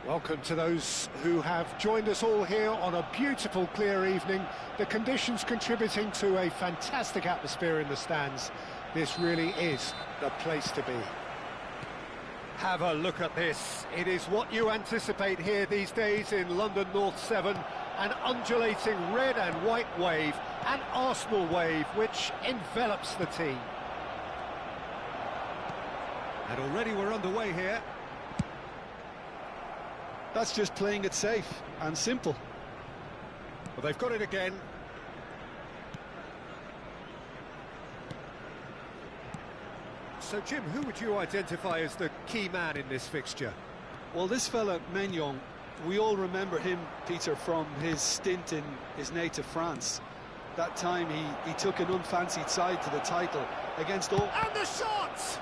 Welcome to those who have joined us all here on a beautiful, clear evening. The conditions contributing to a fantastic atmosphere in the stands. This really is the place to be. Have a look at this. It is what you anticipate here these days in London North 7. An undulating red and white wave, an Arsenal wave, which envelops the team. And already we're underway here. That's just playing it safe and simple. Well, they've got it again. So, Jim, who would you identify as the key man in this fixture? Well, this fella, Maignan, we all remember him, Peter, from his stint in his native France. That time he took an unfancied side to the title against all... And the shot!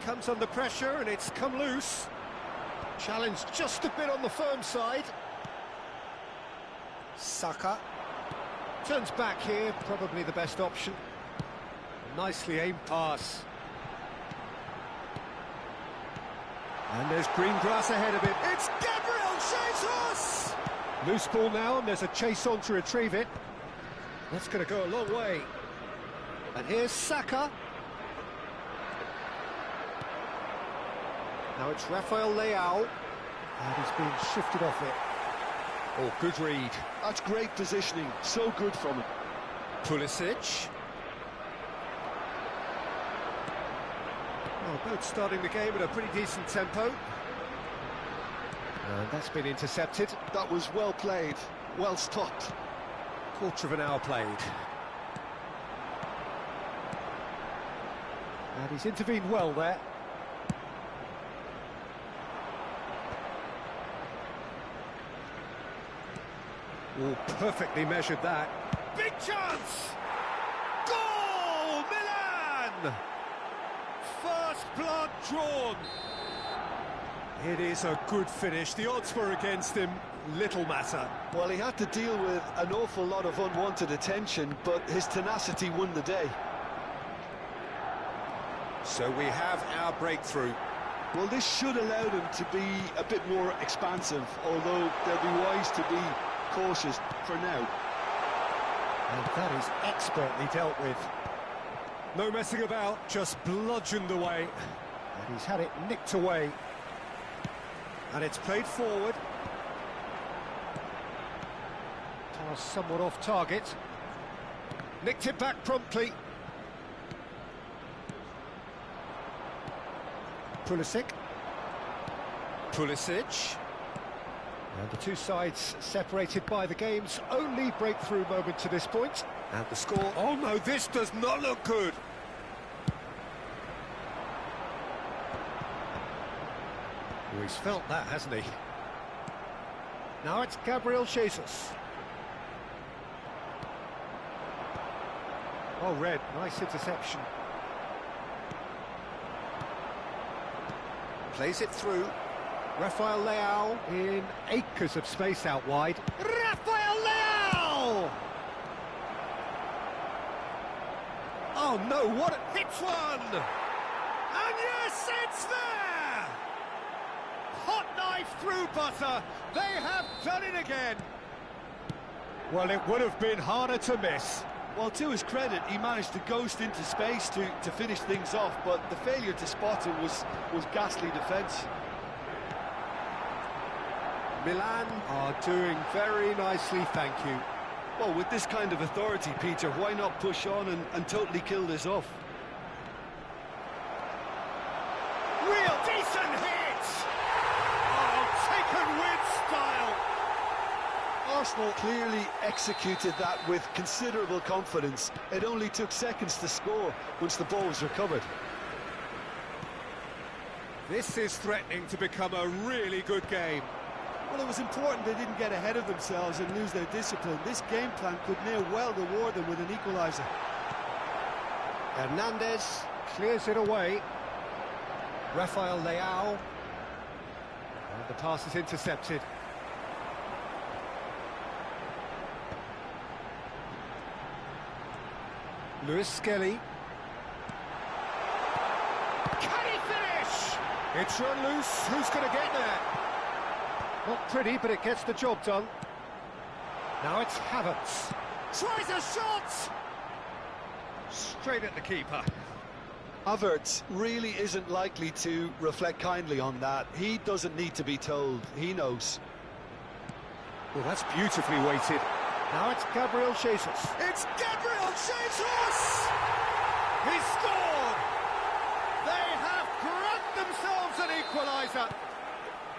Comes under pressure and it's come loose. Challenge just a bit on the firm side. Saka turns back here, probably the best option. A nicely aimed pass. And there's green grass ahead of it. It's Gabriel Jesus! Loose ball now, and there's a chase on to retrieve it. That's going to go a long way. And here's Saka. Now it's Rafael Leao. And he's been shifted off it. Oh, good read. That's great positioning, so good from him. Pulisic. Well, both starting the game at a pretty decent tempo. And that's been intercepted. That was well played, well stopped. Quarter of an hour played. And he's intervened well there. Oh, perfectly measured that. Big chance! Goal! Milan! First blood drawn. It is a good finish. The odds were against him. Little matter. Well, he had to deal with an awful lot of unwanted attention, but his tenacity won the day. So we have our breakthrough. Well, this should allow them to be a bit more expansive, although they'll be wise to be cautious for now. And that is expertly dealt with. No messing about, just bludgeoned away. And he's had it nicked away. And it's played forward. Pass somewhat off target. Nicked it back promptly. Pulisic. And the two sides separated by the game's only breakthrough moment to this point. And the score... Oh no, this does not look good! Oh, he's felt that, hasn't he? Now it's Gabriel Jesus. Oh, Red, nice interception. Plays it through. Rafael Leao in acres of space out wide. Rafael Leao! Oh no, what a hit one! And yes, it's there! Hot knife through butter. They have done it again. Well, it would have been harder to miss. Well, to his credit, he managed to ghost into space to finish things off, but the failure to spot it was ghastly defence. Milan are doing very nicely, thank you. Well, with this kind of authority, Peter, why not push on and totally kill this off? Real decent hit! Oh, taken with style! Arsenal clearly executed that with considerable confidence. It only took seconds to score once the ball was recovered. This is threatening to become a really good game. Well, it was important they didn't get ahead of themselves and lose their discipline. This game plan could now well reward them with an equaliser. Hernandez clears it away. Rafael Leao. And the pass is intercepted. Lewis Skelly. It's run loose. Who's going to get there? Not pretty, but it gets the job done. Now it's Havertz. Tries a shot! Straight at the keeper. Havertz really isn't likely to reflect kindly on that. He doesn't need to be told. He knows. Well, that's beautifully weighted. Now it's Gabriel Jesus. It's Gabriel Jesus! He scored! They have grabbed themselves an equaliser.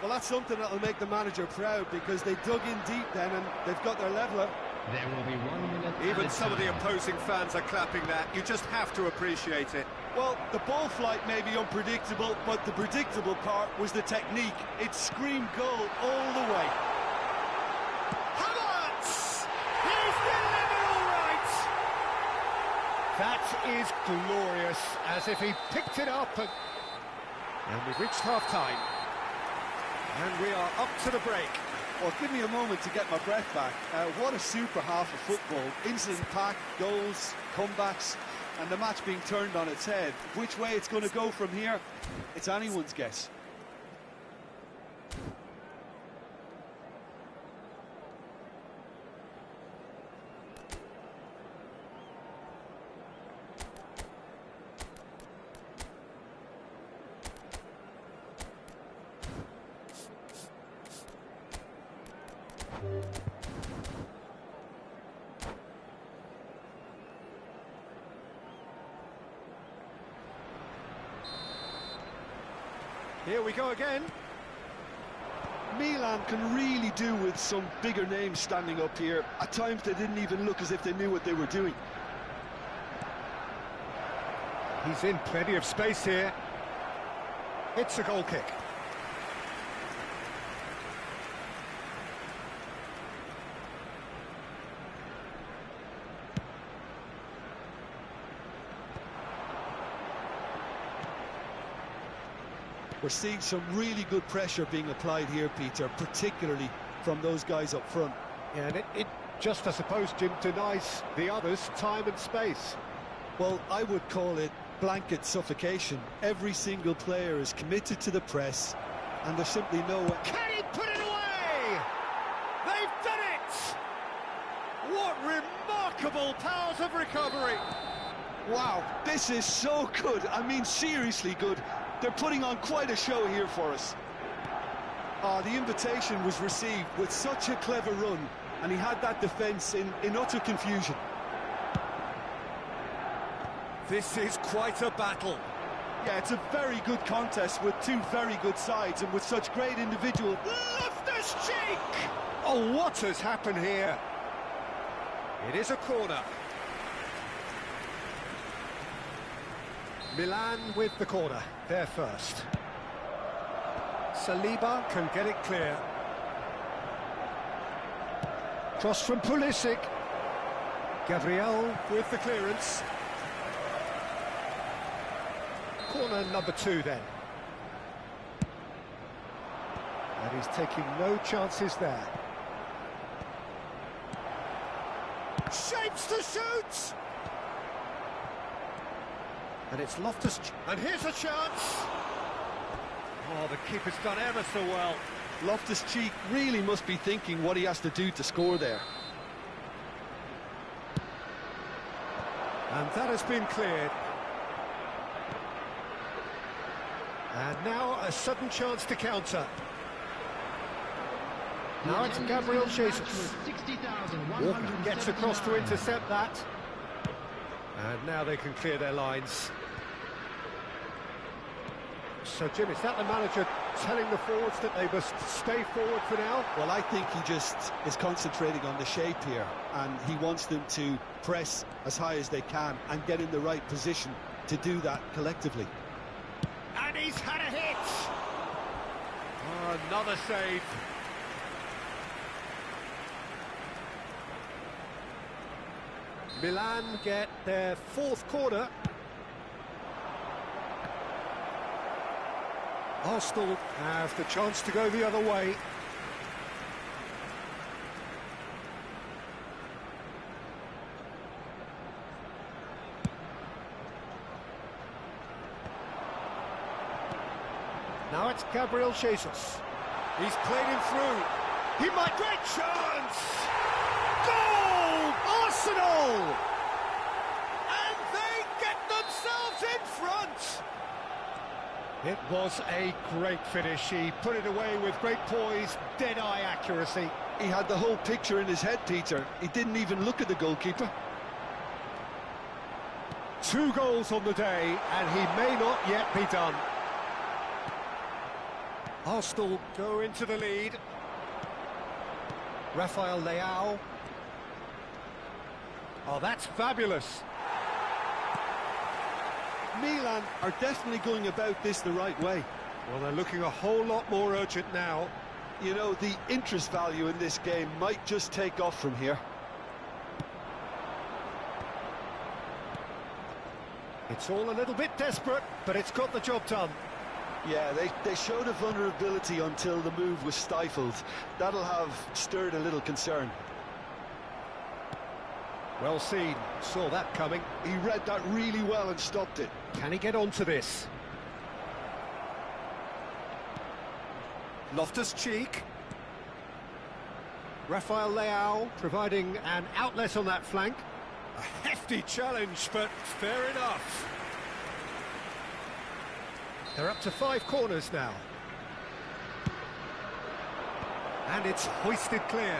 Well, that's something that'll make the manager proud, because they dug in deep then and they've got their leveller. There will be 1 minute. Even some of the opposing fans are clapping that. You just have to appreciate it. Well, the ball flight may be unpredictable, but the predictable part was the technique. It screamed goal all the way. Havertz! He's delivered all right! That is glorious, as if he picked it up and we've reached half-time. And we are up to the break. Well, give me a moment to get my breath back. What a super half of football. Incident-packed, goals, comebacks, and the match being turned on its head. Which way it's going to go from here, it's anyone's guess. Here we go again. Milan can really do with some bigger names standing up here. At times they didn't even look as if they knew what they were doing. He's in plenty of space here. It's a goal kick. We're seeing some really good pressure being applied here, Peter, particularly from those guys up front. Yeah, and it just, I suppose, Jim, denies the others time and space. Well, I would call it blanket suffocation. Every single player is committed to the press, and there's simply no way. Can he put it away? They've done it! What remarkable powers of recovery! Wow, this is so good. I mean, seriously good. They're putting on quite a show here for us. The invitation was received with such a clever run, and he had that defence in utter confusion. This is quite a battle. Yeah, it's a very good contest with two very good sides and with such great individual. Loftus-Cheek! Oh, what has happened here? It is a corner. Milan with the corner, there first. Saliba can get it clear. Cross from Pulisic. Gabriel with the clearance. Corner number 2 then. And he's taking no chances there. Shapes to shoot! And it's Loftus-Cheek. And here's a chance! Oh, the keeper's done ever so well. Loftus-Cheek really must be thinking what he has to do to score there. And that has been cleared. And now a sudden chance to counter. Now it's Gabriel Jesus. Walker gets across to intercept that. And now they can clear their lines. So, Jim, is that the manager telling the forwards that they must stay forward for now? Well, I think he just is concentrating on the shape here, and he wants them to press as high as they can and get in the right position to do that collectively. And he's had a hit! Oh, another save. Milan get their 4th corner. Arsenal have the chance to go the other way. Now it's Gabriel Jesus. He's played him through. He might... Great chance! Goal! Arsenal! And they get themselves in front! It was a great finish. He put it away with great poise, dead-eye accuracy. He had the whole picture in his head, Peter. He didn't even look at the goalkeeper. 2 goals on the day, and he may not yet be done. Arsenal go into the lead. Rafael Leao. Oh, that's fabulous. Milan are definitely going about this the right way. Well, they're looking a whole lot more urgent now. You know, the interest value in this game might just take off from here. It's all a little bit desperate, but it's got the job done. Yeah, they showed a vulnerability until the move was stifled. That'll have stirred a little concern. Well seen, saw that coming. He read that really well and stopped it. Can he get onto this? Loftus-Cheek. Rafael Leao providing an outlet on that flank. A hefty challenge, but fair enough. They're up to 5 corners now. And it's hoisted clear.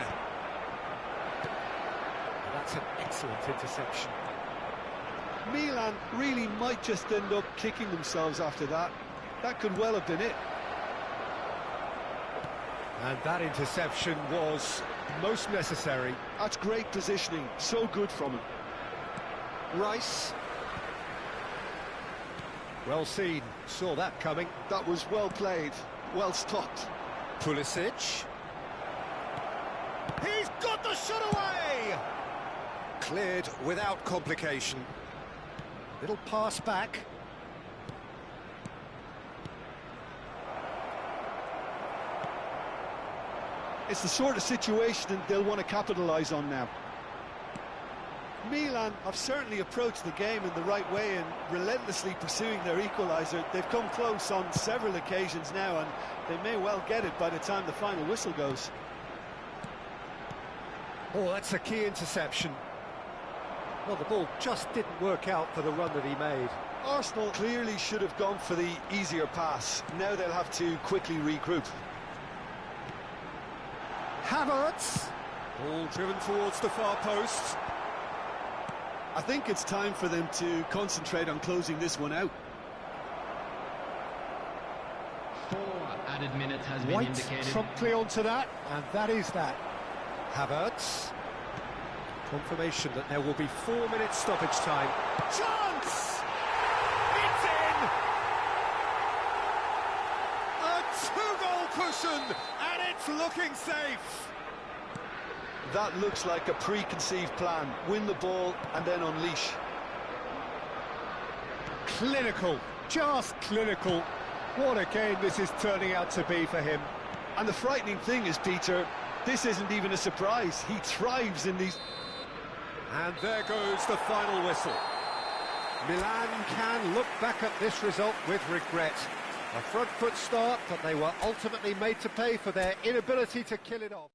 That's an excellent interception. Milan really might just end up kicking themselves after that. That could well have been it. And that interception was most necessary. That's great positioning, so good from him. Rice. Well seen, saw that coming. That was well played, well stopped. Pulisic. He's got the shot away! Cleared without complication. Little pass back. It's the sort of situation they'll want to capitalise on now. Milan have certainly approached the game in the right way and relentlessly pursuing their equaliser. They've come close on several occasions now, and they may well get it by the time the final whistle goes. Oh, that's a key interception. Well, the ball just didn't work out for the run that he made. Arsenal clearly should have gone for the easier pass. Now they'll have to quickly regroup. Havertz. Ball driven towards the far post. I think it's time for them to concentrate on closing this one out. 4 added minutes has been White indicated. promptly onto that, and that is that. Havertz. Confirmation that there will be 4 minutes stoppage time. Chance! It's in! A 2-goal cushion, and it's looking safe. That looks like a preconceived plan. Win the ball and then unleash. Clinical, just clinical. What a game this is turning out to be for him. And the frightening thing is, Peter, this isn't even a surprise. He thrives in these... And there goes the final whistle. Milan can look back at this result with regret. A front foot start, but they were ultimately made to pay for their inability to kill it off.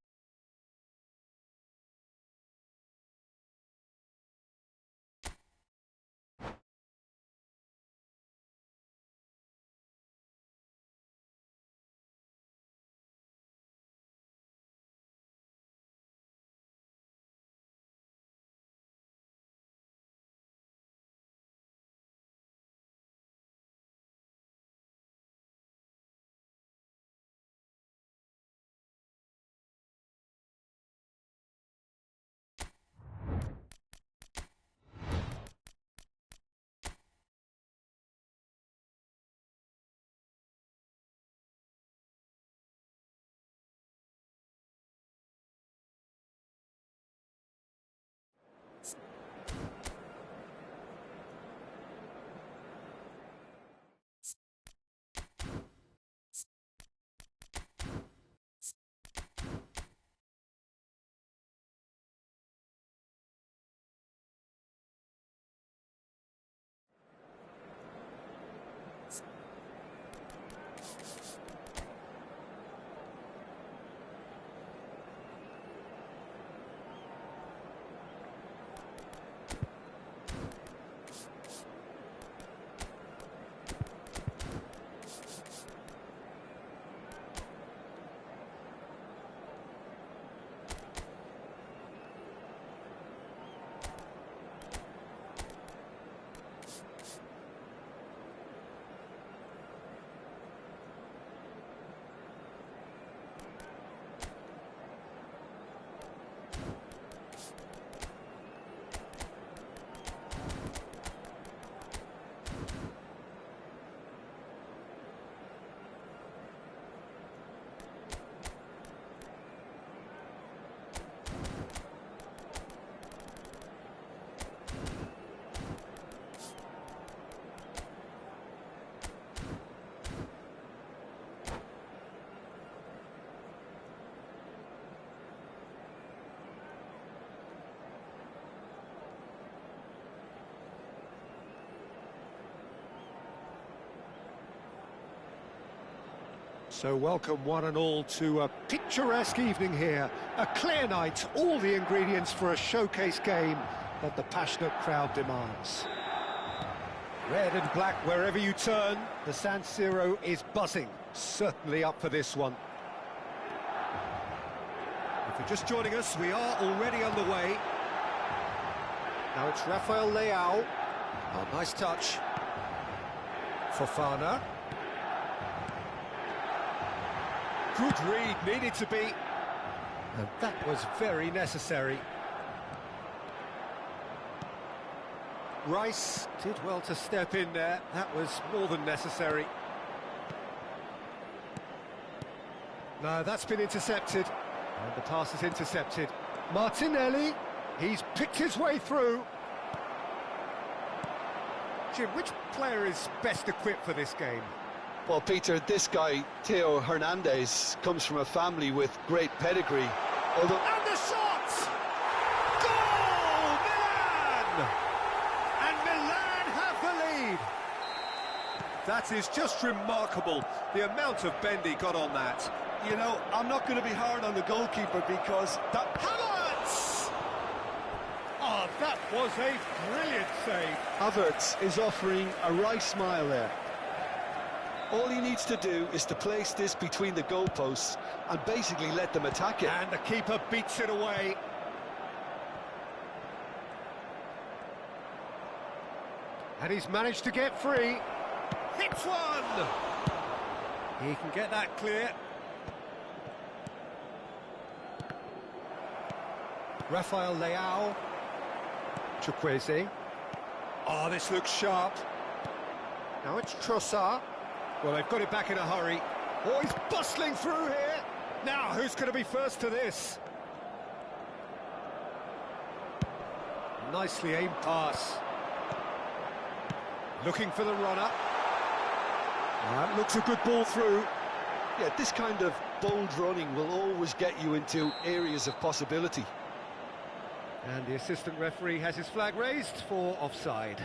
So welcome one and all to a picturesque evening here. A clear night, all the ingredients for a showcase game that the passionate crowd demands. Red and black wherever you turn, the San Siro is buzzing. Certainly up for this one. If you're just joining us, we are already underway. Now it's Rafael Leao. Oh, nice touch. Fofana. Good read, needed to be. And that was very necessary. Rice did well to step in there. That was more than necessary. No, that's been intercepted. And the pass is intercepted. Martinelli, he's picked his way through. Jim, which player is best equipped for this game? Well, Peter, this guy, Theo Hernandez, comes from a family with great pedigree. Although... And the shot! Goal! Milan! And Milan have the lead. That is just remarkable, the amount of bend he got on that. You know, I'm not going to be hard on the goalkeeper because that... Havertz! Oh, that was a brilliant save. Havertz is offering a wry smile there. All he needs to do is to place this between the goalposts and basically let them attack it. And the keeper beats it away. And he's managed to get free. Hits one! He can get that clear. Rafael Leao. Chukwueze. Oh, this looks sharp. Now it's Trossard. Well, they've got it back in a hurry. Oh, he's bustling through here. Now, who's going to be first to this? Nicely aimed pass. Looking for the runner. That looks a good ball through. Yeah, this kind of bold running will always get you into areas of possibility. And the assistant referee has his flag raised for offside.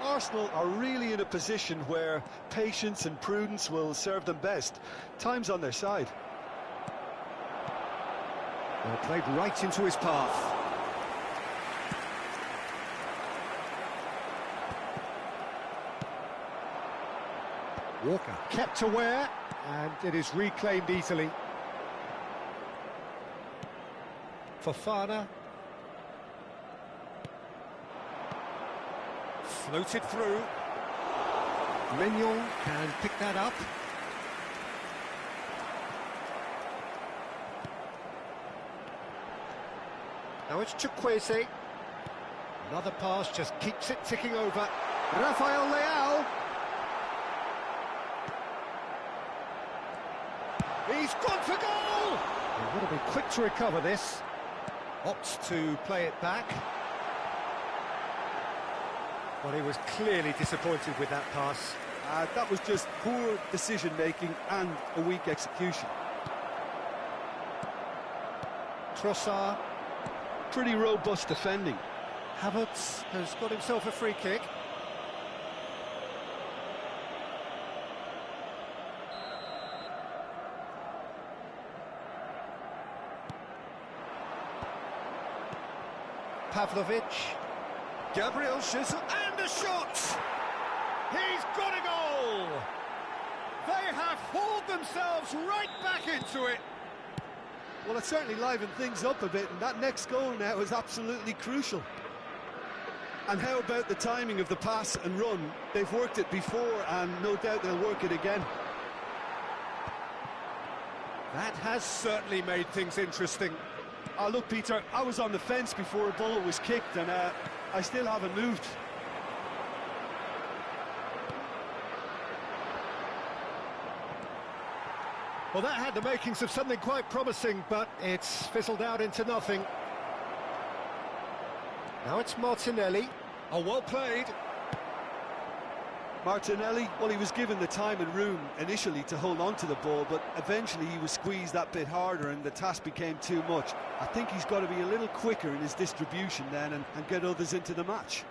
Arsenal are really in a position where patience and prudence will serve them best. Time's on their side. Well, played right into his path. Walker kept aware, and it is reclaimed easily. Fofana. Floated through. Mignon can pick that up. Now it's Chukwueze. Another pass just keeps it ticking over. Rafael Leao. He's gone for goal! He's got to be quick to recover this. Opts to play it back. Well, he was clearly disappointed with that pass. That was just poor decision-making and a weak execution. Trossard. Pretty robust defending. Havertz has got himself a free kick. Pavlovic. Gabriel Jesus, and a shot! He's got a goal! They have hauled themselves right back into it. Well, it certainly livened things up a bit, and that next goal now is absolutely crucial. And how about the timing of the pass and run? They've worked it before, and no doubt they'll work it again. That has certainly made things interesting. Look, Peter, I was on the fence before a ball was kicked, and I still haven't moved. Well, that had the makings of something quite promising, but it's fizzled out into nothing. Now it's Martinelli. Oh, well played. Martinelli, well, he was given the time and room initially to hold on to the ball, but eventually he was squeezed that bit harder and the task became too much. I think he's got to be a little quicker in his distribution then and get others into the match.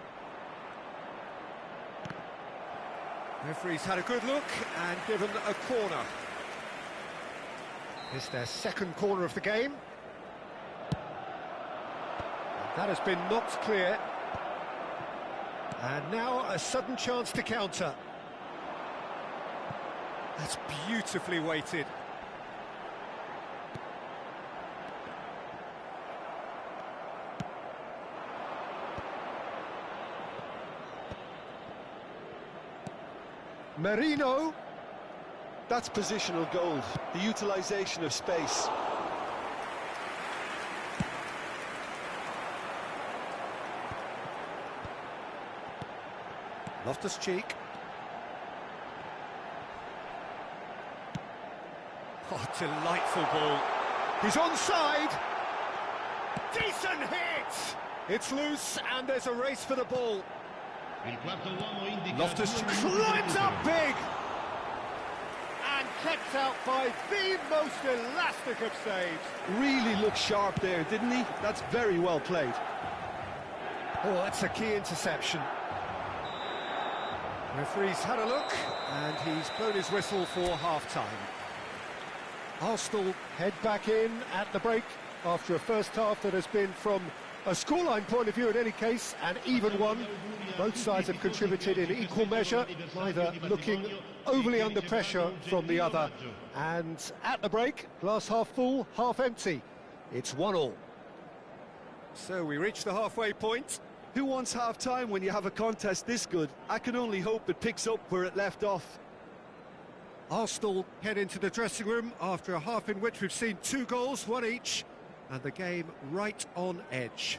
Referee's had a good look and given a corner. It's their second corner of the game. And that has been knocked clear. And now a sudden chance to counter. That's beautifully weighted. Merino. That's positional gold, the utilisation of space. Loftus-Cheek. Oh, delightful ball. He's onside. Decent hit! It's loose and there's a race for the ball. Loftus-Cheek climbs up big! And kept out by the most elastic of saves. Really looked sharp there, didn't he? That's very well played. Oh, that's a key interception. Referee's had a look, and he's blown his whistle for half-time. Arsenal head back in at the break after a first half that has been, from a scoreline point of view in any case, an even one. Both sides have contributed in equal measure, neither looking overly under pressure from the other. And at the break, glass half full, half empty. It's 1-1. So we reach the halfway point. Who wants half-time when you have a contest this good? I can only hope it picks up where it left off. Arsenal head into the dressing room after a half in which we've seen 2 goals, 1 each, and the game right on edge.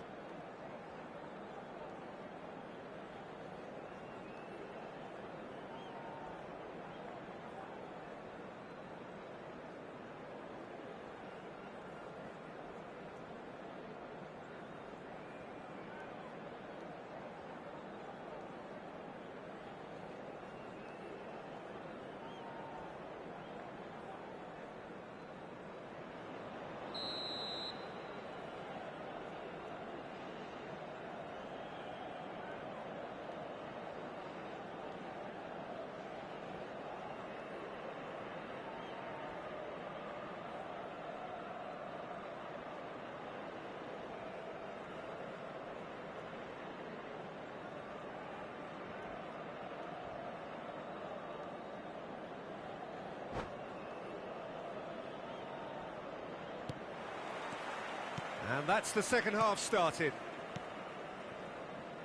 And that's the second half started.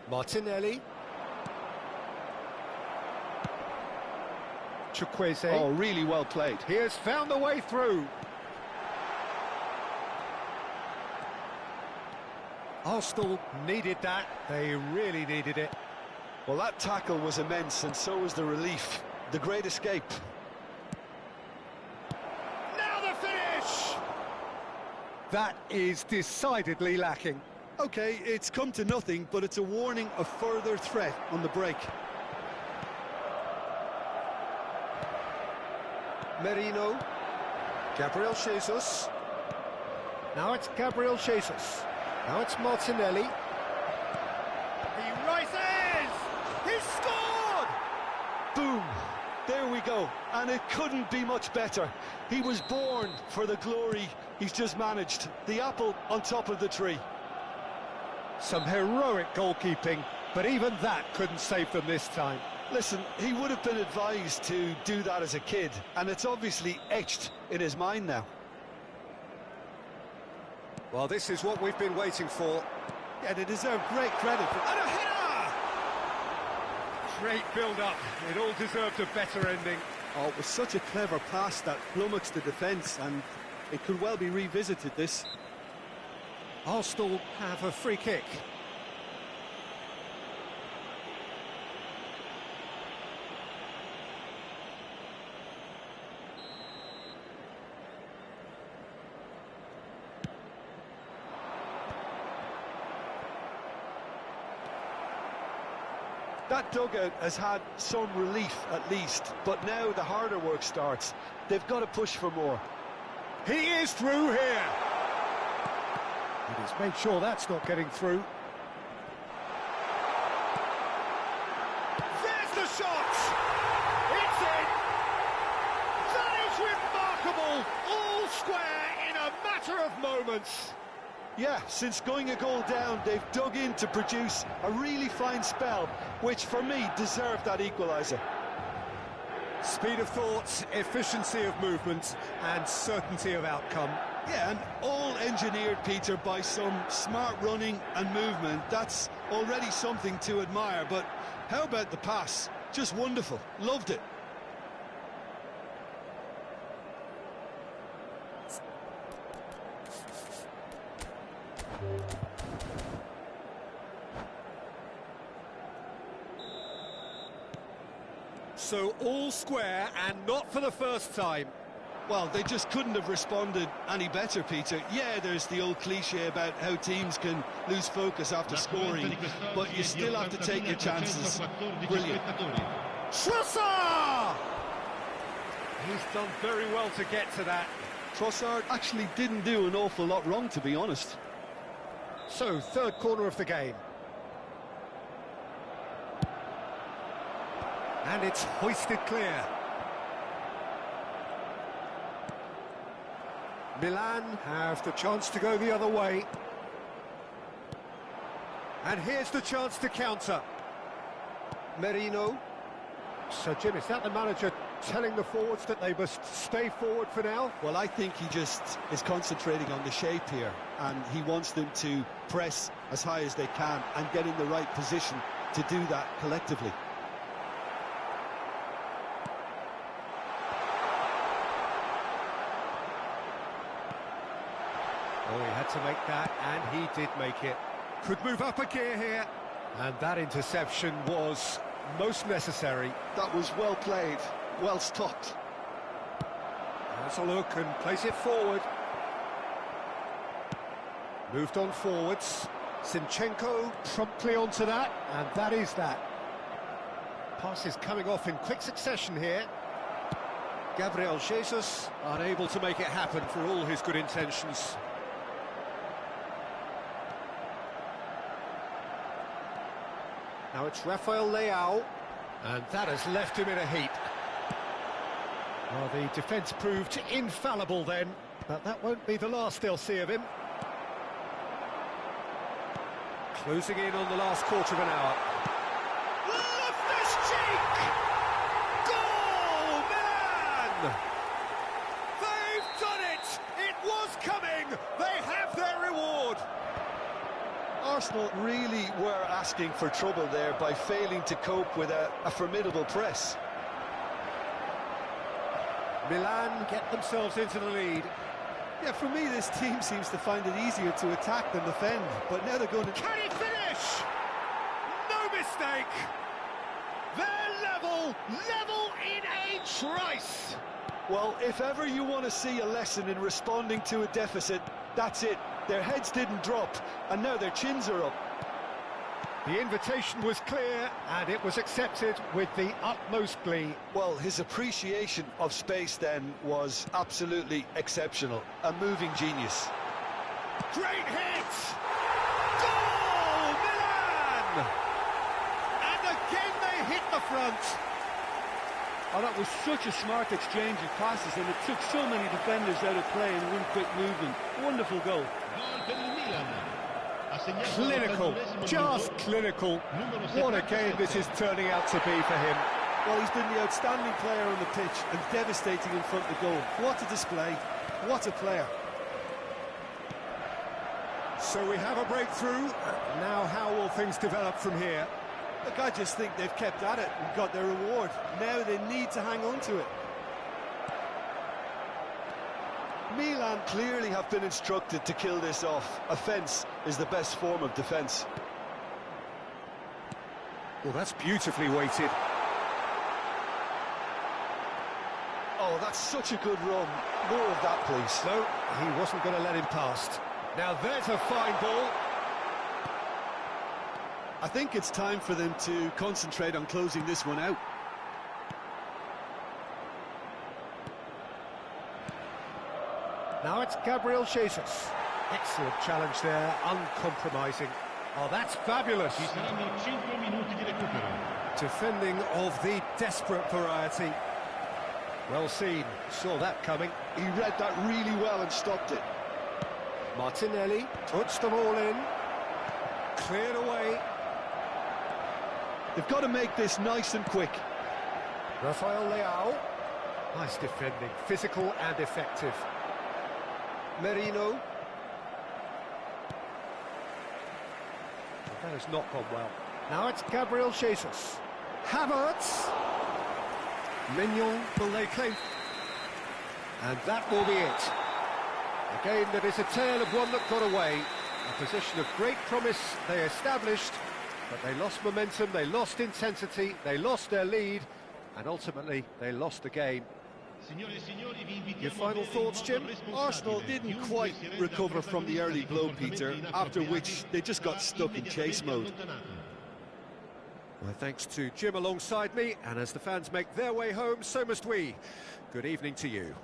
Martinelli. Chukwueze. Oh, really well played. He has found the way through. Arsenal needed that. They really needed it. Well, that tackle was immense, and so was the relief. The great escape. Now the finish! That is decidedly lacking. OK, it's come to nothing, but it's a warning of further threat on the break. Merino. Gabriel Jesus. Now it's Gabriel Jesus. Now it's Martinelli. He rises! He scored! Boom! There we go. And it couldn't be much better. He was born for the glory he's just managed. The apple on top of the tree. Some heroic goalkeeping, but even that couldn't save them this time. Listen, he would have been advised to do that as a kid, and it's obviously etched in his mind now. Well, this is what we've been waiting for. Yeah, they deserve great credit for... And a header! Great build-up. It all deserved a better ending. Oh, it was such a clever pass that flummoxed the defence, and it could well be revisited, this. Arsenal have a free kick. That dugout has had some relief at least, but now the harder work starts. They've got to push for more. He is through here. And he's made sure that's not getting through. There's the shot! It's in! That is remarkable! All square in a matter of moments. Yeah, since going a goal down, they've dug in to produce a really fine spell, which for me deserved that equaliser. Speed of thought, efficiency of movement, and certainty of outcome. Yeah, and all engineered, Peter, by some smart running and movement. That's already something to admire, but how about the pass? Just wonderful. Loved it. So all square, and not for the first time. Well, they just couldn't have responded any better, Peter. Yeah, there's the old cliche about how teams can lose focus after scoring, but you still have to take your chances. Brilliant. Trossard! He's done very well to get to that. Trossard actually didn't do an awful lot wrong, to be honest. So, third corner of the game. And it's hoisted clear. Milan have the chance to go the other way. And here's the chance to counter. Merino. So, Jim, is that the manager telling the forwards that they must stay forward for now? Well, I think he just is concentrating on the shape here, and he wants them to press as high as they can and get in the right position to do that collectively. Oh, he had to make that, and he did make it. Could move up a gear here. And that interception was most necessary. That was well played, well stopped. Has a look and plays it forward. Moved on forwards. Zinchenko promptly onto that, and that is that. Passes coming off in quick succession here. Gabriel Jesus unable to make it happen for all his good intentions. Now it's Rafael Leao, and that has left him in a heap. Well, the defence proved infallible then, but that won't be the last they'll see of him. Closing in on the last quarter of an hour. Loftus-Cheek! Goal, Milan! They've done it! It was coming! They have their reward! Arsenal really were asking for trouble there by failing to cope with a formidable press. Milan get themselves into the lead. Yeah, for me, this team seems to find it easier to attack than defend, but now they're going to... Can he finish? No mistake! They're level in a trice! Well, if ever you want to see a lesson in responding to a deficit, that's it. Their heads didn't drop, and now their chins are up. The invitation was clear, and it was accepted with the utmost glee. Well, his appreciation of space then was absolutely exceptional. A moving genius. Great hit! Goal, Milan! And again they hit the front. Oh, that was such a smart exchange of passes, and it took so many defenders out of play in one quick movement. Wonderful goal. Clinical, just clinical. What a game this is turning out to be for him. Well, he's been the outstanding player on the pitch and devastating in front of the goal. What a display, what a player. So we have a breakthrough. Now how will things develop from here? Look, I just think they've kept at it and got their reward. Now they need to hang on to it. Milan clearly have been instructed to kill this off. Offence is the best form of defence. Well, that's beautifully weighted. Oh, that's such a good run. More of that, please. No, he wasn't going to let him past. Now there's a fine ball. I think it's time for them to concentrate on closing this one out. Now it's Gabriel Jesus. Excellent challenge there, uncompromising. Oh, that's fabulous. Ci saranno 5 minuti di recupero. Defending of the desperate variety. Well seen, saw that coming. He read that really well and stopped it. Martinelli puts them all in. Cleared away. They've got to make this nice and quick. Rafael Leao. Nice defending, physical and effective. Merino. That has not gone well. Now it's Gabriel Jesus. Havertz. Mignon will lay claim. And that will be it. A game that is a tale of one that got away. A position of great promise they established, but they lost momentum, they lost intensity, they lost their lead, and ultimately they lost the game. Your final thoughts, Jim? Arsenal didn't quite recover from the early blow, Peter, after which they just got stuck in chase mode. Well, thanks to Jim alongside me, and as the fans make their way home, so must we. Good evening to you.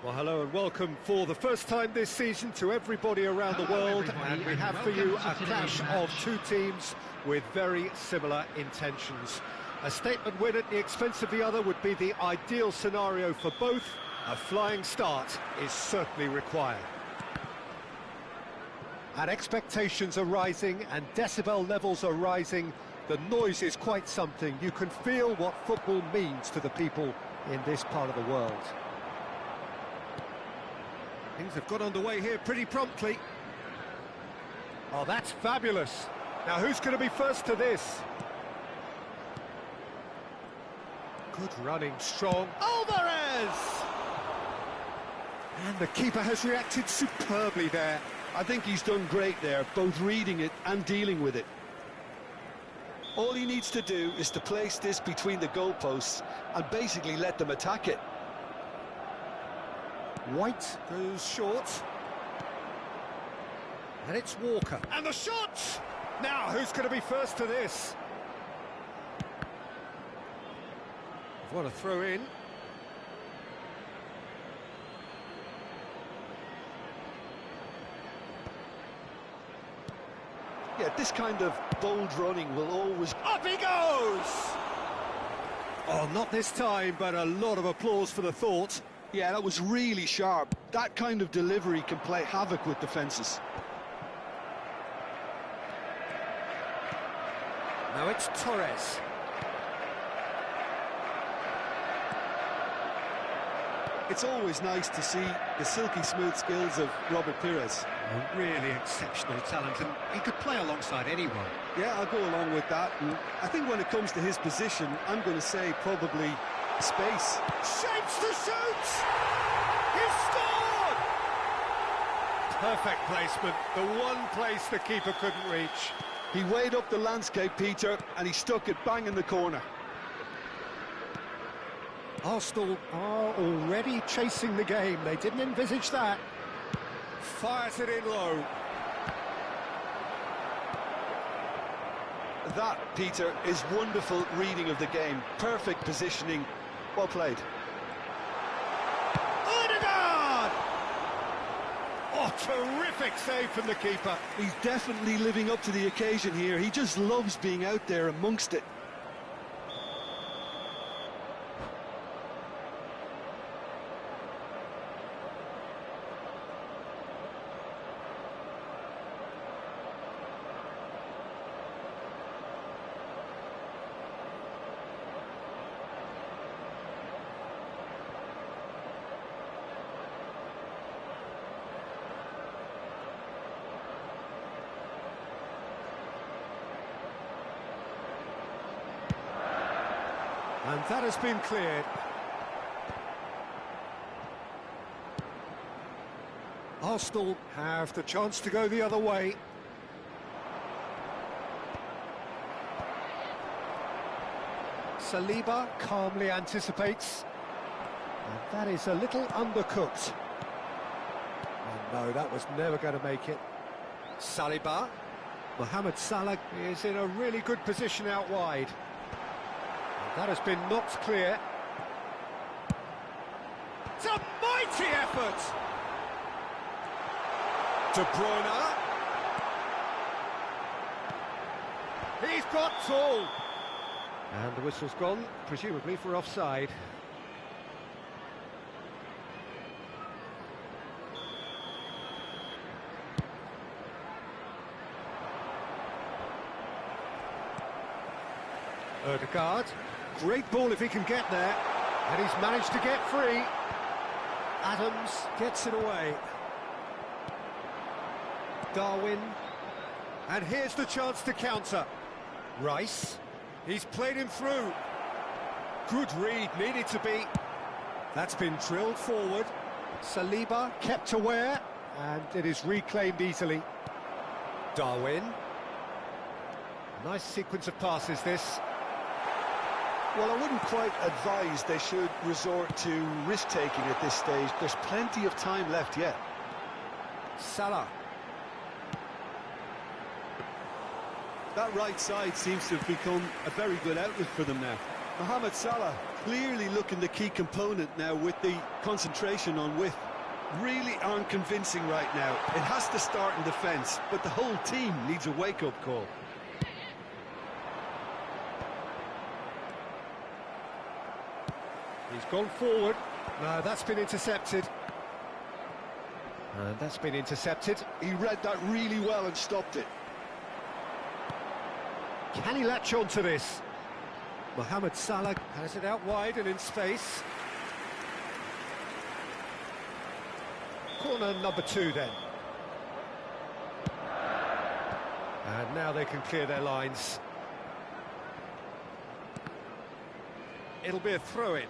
Well, hello and welcome for the first time this season to everybody around the world, and we have for you a clash of two teams with very similar intentions. A statement win at the expense of the other would be the ideal scenario for both. A flying start is certainly required. And expectations are rising and decibel levels are rising. The noise is quite something. You can feel what football means to the people in this part of the world. Things have got underway here pretty promptly. Oh, that's fabulous. Now, who's going to be first to this? Good running, strong. Alvarez! And the keeper has reacted superbly there. I think he's done great there, both reading it and dealing with it. All he needs to do is to place this between the goalposts and basically let them attack it. White goes short. And it's Walker. And the shot! Now, who's going to be first to this? What a throw in. Yeah, this kind of bold running will always... Up he goes! Oh, not this time, but a lot of applause for the thought. Yeah, that was really sharp. That kind of delivery can play havoc with defences. Now it's Torres. It's always nice to see the silky smooth skills of Robert Pires. A really exceptional talent, and he could play alongside anyone. Yeah, I'll go along with that. And I think when it comes to his position, I'm going to say probably space. Shapes to shoot! He's scored! Perfect placement, the one place the keeper couldn't reach. He weighed up the landscape, Peter, and he stuck it bang in the corner. Arsenal are already chasing the game. They didn't envisage that. Fires it in low. That, Peter, is wonderful reading of the game. Perfect positioning. Well played. Odegaard! Oh, terrific save from the keeper. He's definitely living up to the occasion here. He just loves being out there amongst it. And that has been cleared. Arsenal have the chance to go the other way. Saliba calmly anticipates. And that is a little undercooked. Oh no, that was never going to make it. Saliba. Mohamed Salah is in a really good position out wide. That has been knocked clear. It's a mighty effort! De Bruyne. He's got full. And the whistle's gone, presumably for offside. Odegaard. Great ball if he can get there, and he's managed to get free. Adams gets it away. Darwin, and here's the chance to counter. Rice, he's played him through. Good read, needed to be. That's been drilled forward. Saliba kept aware, and it is reclaimed easily. Darwin. Nice sequence of passes, this. Well, I wouldn't quite advise they should resort to risk-taking at this stage. There's plenty of time left yet. Salah. That right side seems to have become a very good outlet for them now. Mohamed Salah Clearly looking the key component now with the concentration on width. Really aren't convincing right now. It has to start in defence, but the whole team needs a wake-up call. He's gone forward. No, that's been intercepted. And that's been intercepted. He read that really well and stopped it. Can he latch on to this? Mohamed Salah has it out wide and in space. Corner number 2 then. And now they can clear their lines. It'll be a throw-in.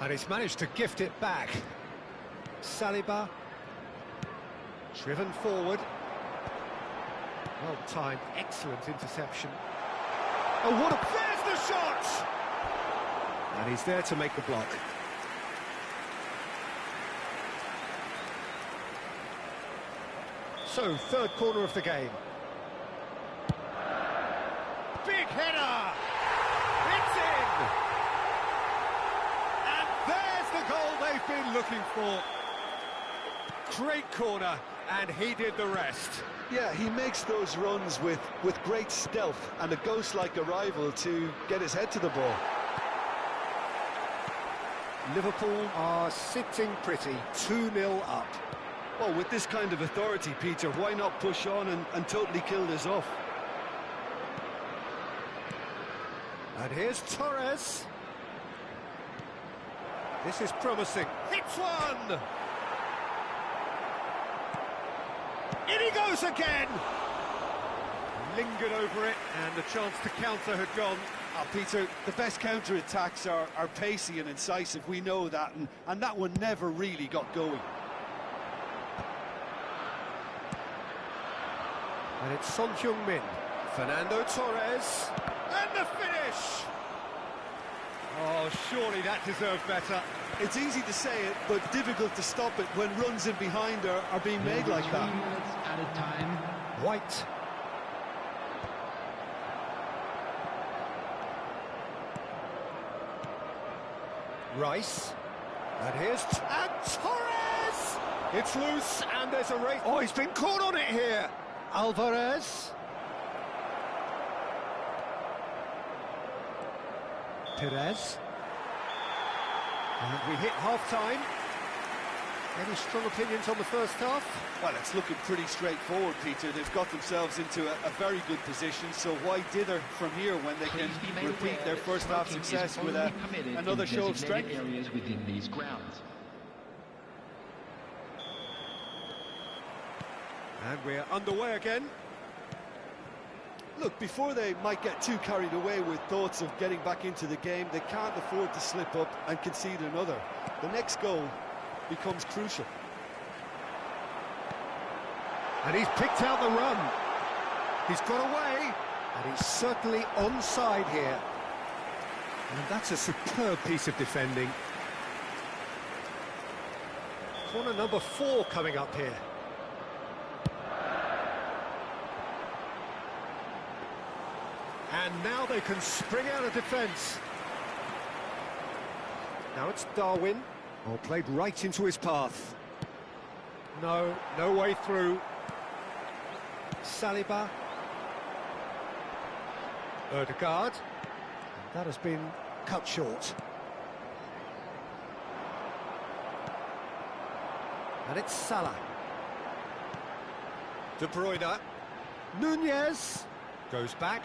And he's managed to gift it back. Saliba. Driven forward. Well timed, excellent interception. Oh, what a... There's the shot! And he's there to make the block. So, third corner of the game. Big header! It's in! And there's the goal they've been looking for. Great corner, and he did the rest. Yeah, he makes those runs with great stealth and a ghost-like arrival to get his head to the ball. Liverpool are sitting pretty, 2-0 up. Well, with this kind of authority, Peter, why not push on and totally kill this off? And here's Torres. This is promising. Hits one! In he goes again! Lingered over it, and the chance to counter had gone. Peter, the best counter-attacks are pacey and incisive, we know that, and that one never really got going. And it's Son Heung-min. Fernando Torres. And the finish! Oh, surely that deserved better. It's easy to say it, but difficult to stop it when runs in behind are being made like that. 3 minutes at a time. White. Rice. And here's... And Torres! It's loose, and there's a race. Oh, he's been caught on it here. Alvarez. Perez. And we hit half-time. Any strong opinions on the first half? Well, it's looking pretty straightforward, Peter. They've got themselves into a very good position, so why dither from here when they can repeat their first half success with another show of strength? Areas within these grounds. And we're underway again. Look, before they might get too carried away with thoughts of getting back into the game, they can't afford to slip up and concede another. The next goal becomes crucial. And he's picked out the run. He's got away. And he's certainly onside here. And that's a superb piece of defending. Corner number 4 coming up here. And now they can spring out of defence. Now it's Darwin. Oh, played right into his path. No way through. Saliba. Ødegaard. That has been cut short. And it's Salah. De Bruyne. Nunez. Goes back.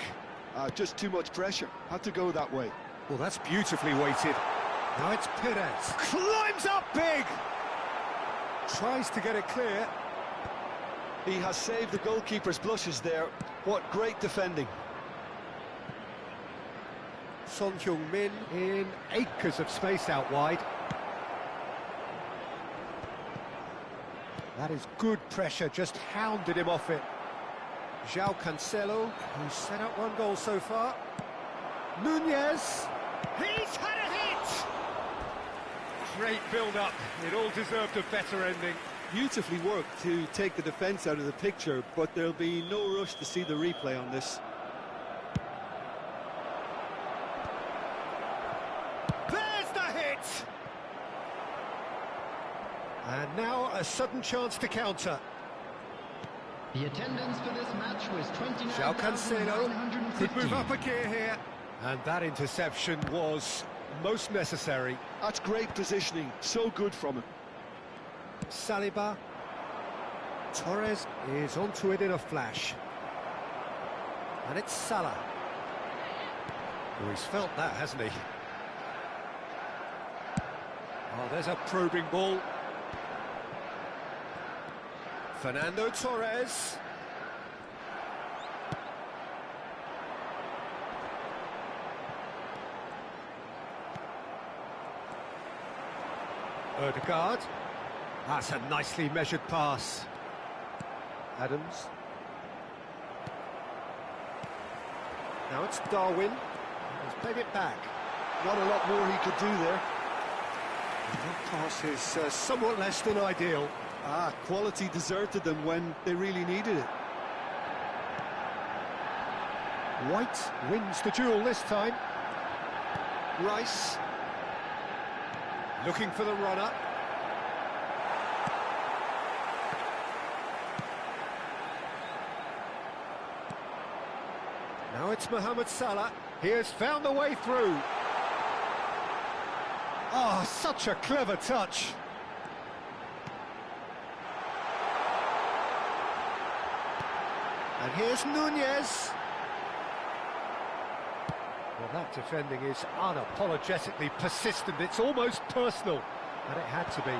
Just too much pressure. Had to go that way. Well, that's beautifully weighted. Now it's Perez. Climbs up big! Tries to get it clear. He has saved the goalkeeper's blushes there. What great defending. Son Heung-min in acres of space out wide. That is good pressure, just hounded him off it. João Cancelo, who's set up 1 goal so far. Nunez. He's had a hit! Great build-up. It all deserved a better ending. Beautifully worked to take the defence out of the picture, but there'll be no rush to see the replay on this. And now a sudden chance to counter. The attendance for this match was João Cancelo could move 29,950. up a gear here. And that interception was most necessary. That's great positioning, so good from him. Saliba. Torres is onto it in a flash. And it's Salah. Oh, he's felt that, hasn't he? Oh, there's a probing ball. Fernando Torres. Ødegaard. That's a nicely measured pass. Adams. Now it's Darwin. He's played it back. Not a lot more he could do there. That pass is somewhat less than ideal. Quality deserted them when they really needed it. White wins the duel this time. Rice. Looking for the runner. Now it's Mohamed Salah. He has found the way through. Oh, such a clever touch. And here's Nunez. Well, that defending is unapologetically persistent. It's almost personal, and it had to be.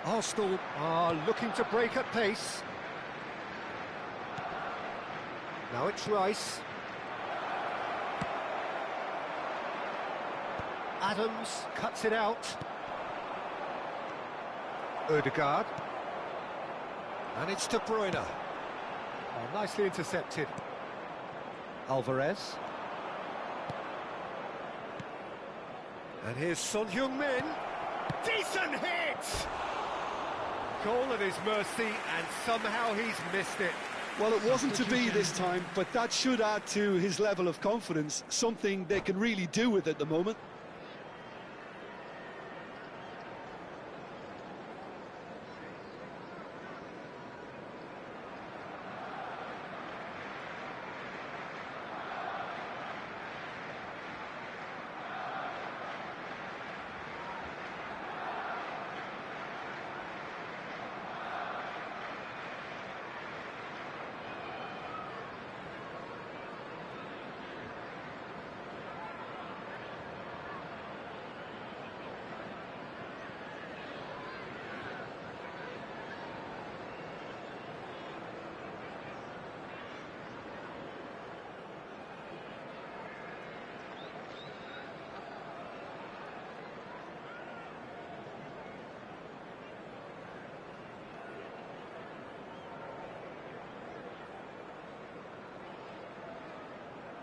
Arsenal are looking to break at pace. Now it's Rice. Adams cuts it out. Ødegaard. And it's De Bruyne. Oh, nicely intercepted. Alvarez. And here's Son Heung-min. Decent hit! Goal at his mercy, and somehow he's missed it. Well, it wasn't to be this time, but that should add to his level of confidence, something they can really do with at the moment.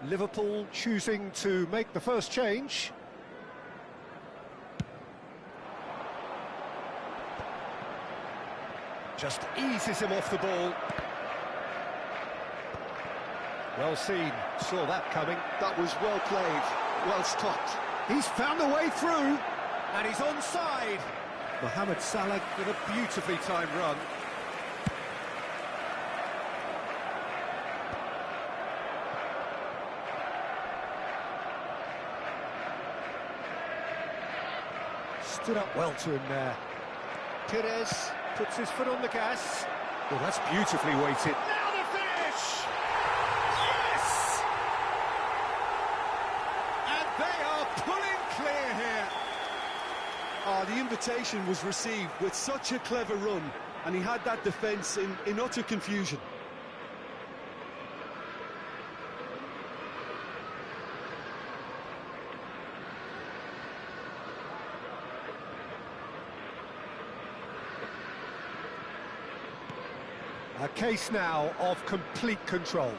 Liverpool choosing to make the first change. Just eases him off the ball. Well seen, saw that coming. That was well played, well stopped. He's found a way through, and he's onside. Mohamed Salah with a beautifully timed run. Stood up well to him there. Pires puts his foot on the gas. Well, that's beautifully weighted. Now the finish! Yes! And they are pulling clear here. The invitation was received with such a clever run, and he had that defence in utter confusion. A case now of complete control.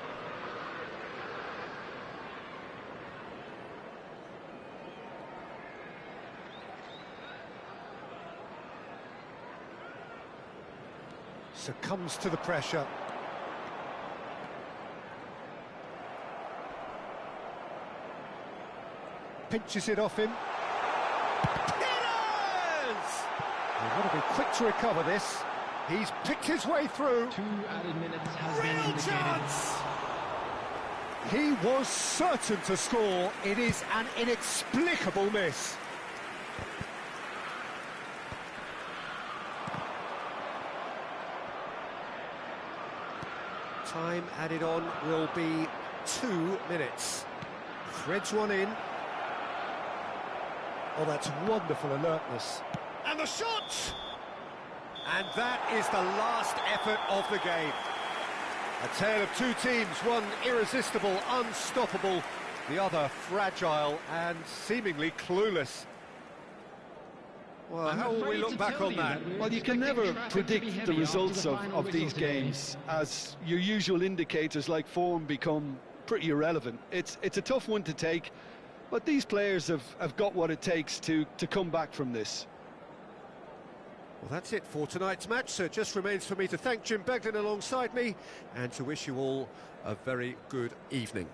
Succumbs to the pressure. Pinches it off him. You've got to be quick to recover this. He's picked his way through. 2 added minutes has been Real indicated. chance! He was certain to score. It is an inexplicable miss. Time added on will be 2 minutes. Threads one in. Oh, that's wonderful alertness. And the shot! And that is the last effort of the game. A tale of two teams, one irresistible, unstoppable, the other fragile and seemingly clueless. Well, how will we look back on that? Well, you can never predict the results of these games, as your usual indicators like form become pretty irrelevant. It's a tough one to take, but these players have got what it takes to come back from this. Well, that's it for tonight's match, so it just remains for me to thank Jim Beglin alongside me and to wish you all a very good evening.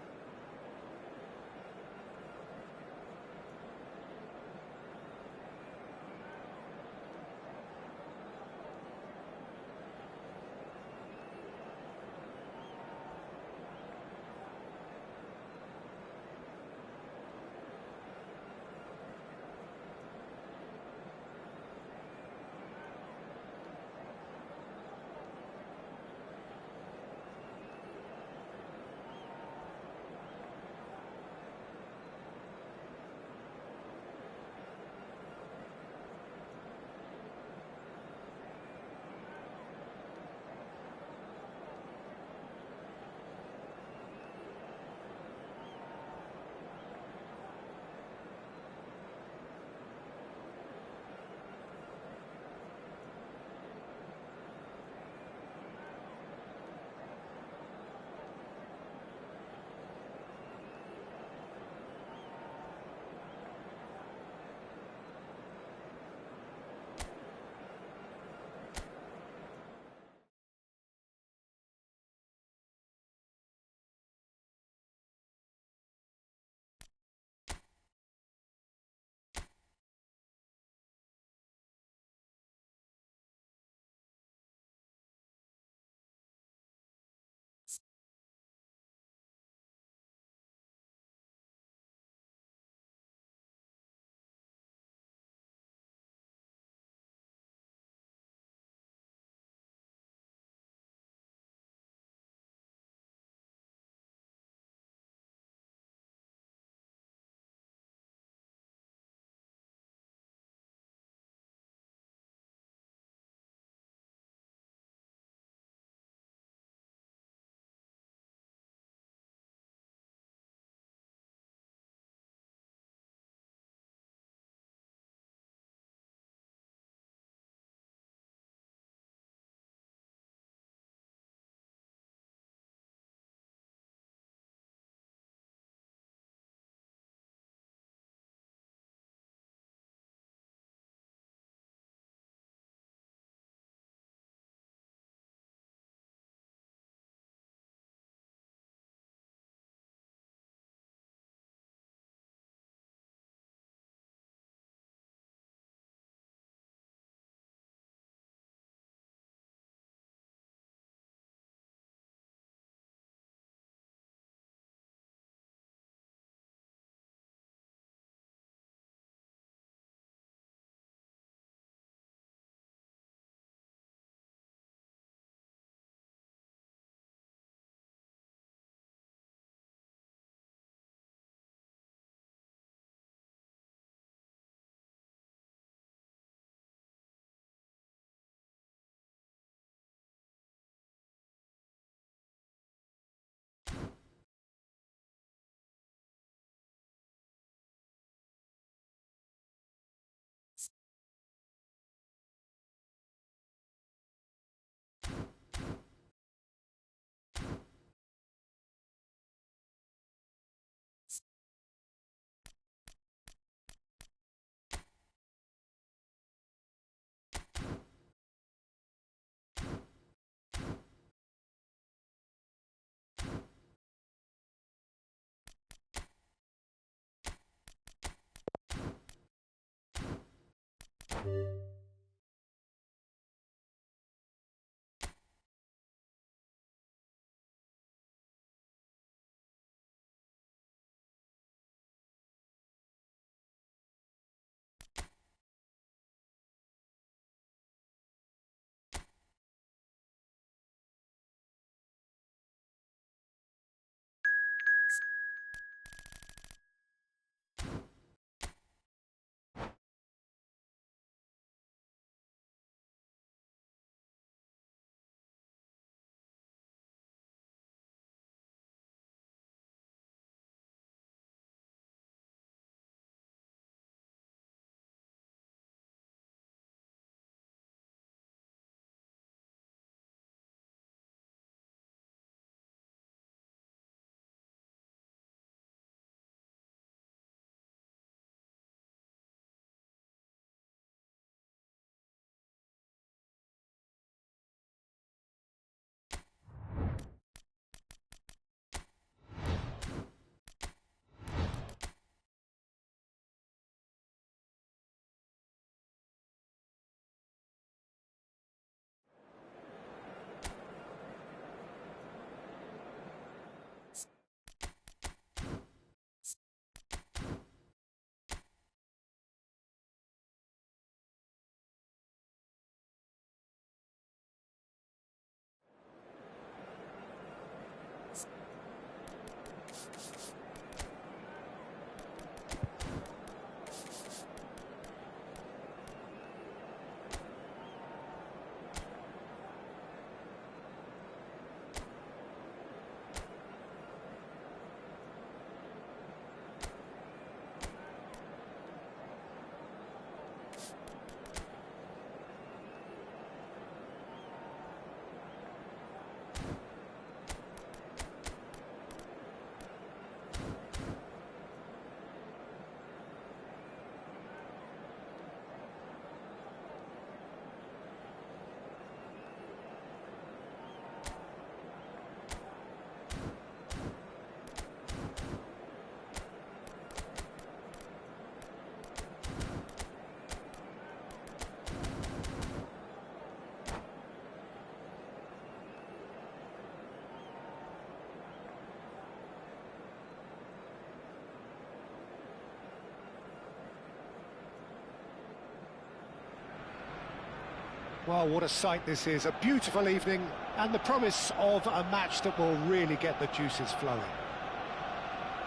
Well, what a sight this is. A beautiful evening and the promise of a match that will really get the juices flowing.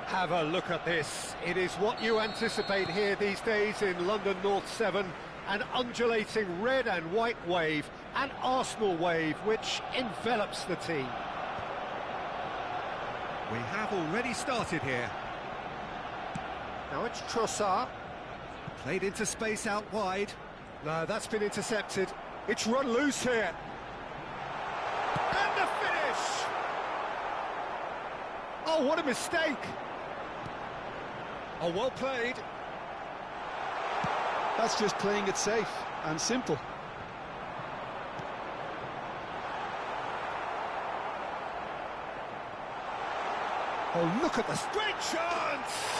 Have a look at this. It is what you anticipate here these days in London North 7. An undulating red and white wave, an Arsenal wave which envelops the team. We have already started here. Now it's Trossard. Played into space out wide. No, that's been intercepted. It's run loose here. And the finish! Oh, what a mistake! Oh, well played. That's just playing it safe and simple. Oh, look at the great chance!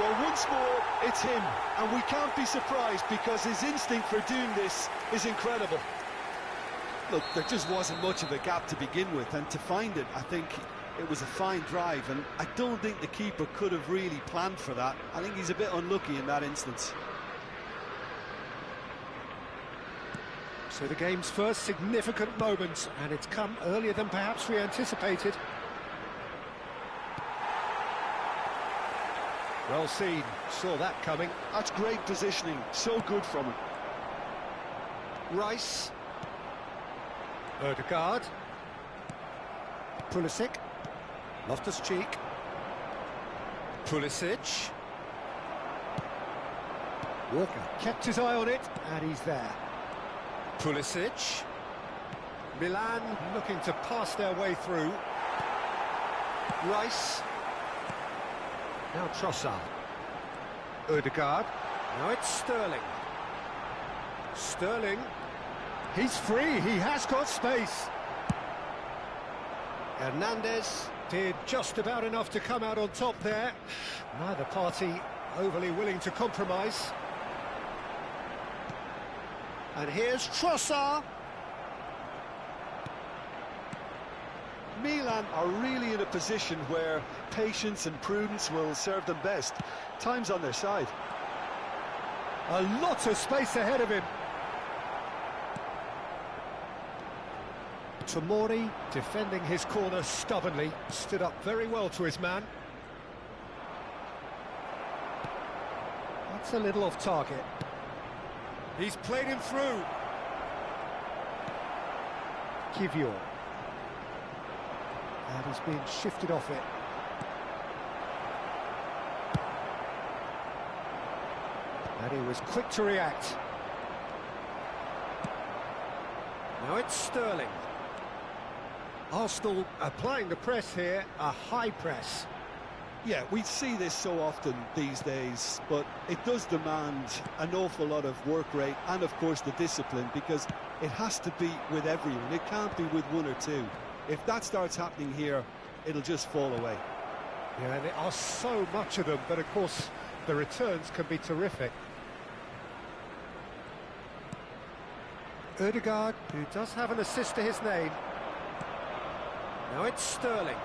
Well, once more, it's him, and we can't be surprised because his instinct for doing this is incredible. Look, there just wasn't much of a gap to begin with, and to find it, I think it was a fine drive, and I don't think the keeper could have really planned for that. I think he's a bit unlucky in that instance. So the game's first significant moment, and it's come earlier than perhaps we anticipated. Well seen, saw that coming. That's great positioning, so good from him. Rice. Ødegaard. Pulisic. Loftus-Cheek. Pulisic. Walker kept his eye on it, and he's there. Pulisic. Milan looking to pass their way through. Rice. Now Trossard. Ødegaard. Now it's Sterling. Sterling. He's free, he has got space. Hernandez did just about enough to come out on top there. Neither party overly willing to compromise. And here's Trossard. Milan are really in a position where patience and prudence will serve them best. Time's on their side. A lot of space ahead of him. Tomori defending his corner stubbornly, stood up very well to his man. That's a little off target. He's played him through. Kivior. And he's been shifted off it. And he was quick to react. Now it's Sterling. Arsenal applying the press here, a high press. Yeah, we see this so often these days, but it does demand an awful lot of work rate and, of course, the discipline, because it has to be with everyone. It can't be with one or two. If that starts happening here, it'll just fall away. Yeah, there are so much of them, but of course the returns can be terrific. Ødegaard, who does have an assist to his name. Now it's Sterling.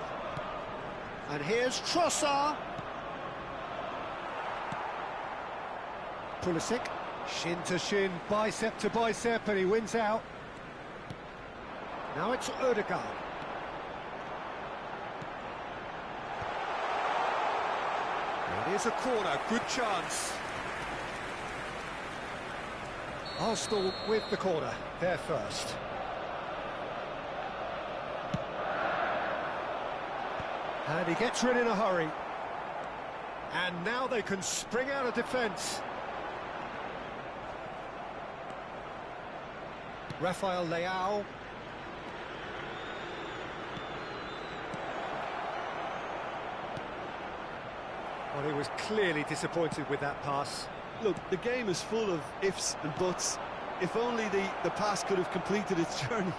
And here's Trossard. Pulisic, shin to shin, bicep to bicep, and he wins out. Now it's Ødegaard. It is a corner, good chance. Arsenal with the corner, they're first. And he gets rid in a hurry. And now they can spring out of defence. Rafael Leao. Well, he was clearly disappointed with that pass. Look, the game is full of ifs and buts. If only the pass could have completed its journey.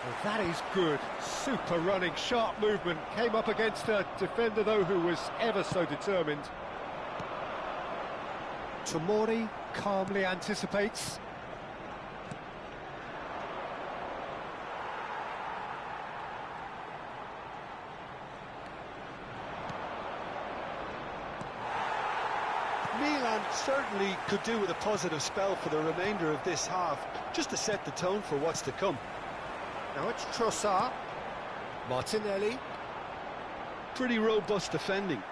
Well, that is good. Super running, sharp movement. Came up against a defender, though, who was ever so determined. Tomori calmly anticipates. Milan certainly could do with a positive spell for the remainder of this half, just to set the tone for what's to come. Now it's Trossard. Martinelli. Pretty robust defending.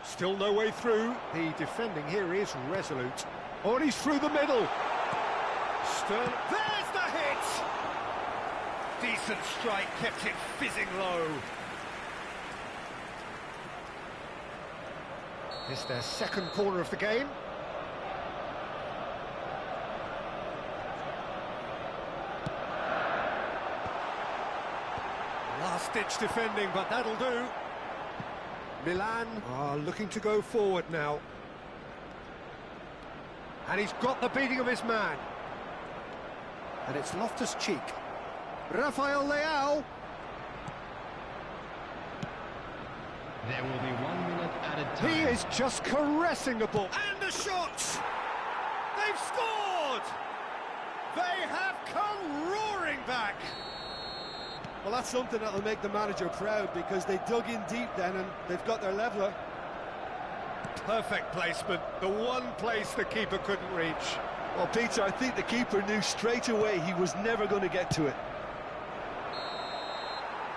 Still no way through. The defending here is resolute. Oh, and he's through the middle. Sterling. There's the hit! Decent strike, kept it fizzing low. It's their second corner of the game. Last-ditch defending, but that'll do. Milan are looking to go forward now. And he's got the beating of his man. And it's Loftus-Cheek. Rafael Leao. There will be 1 minute added time. He is just caressing the ball. And the shot! They've scored! They have come roaring back. Well, that's something that'll make the manager proud, because they dug in deep then and they've got their leveller. Perfect placement, the one place the keeper couldn't reach. Well, Peter, I think the keeper knew straight away he was never going to get to it.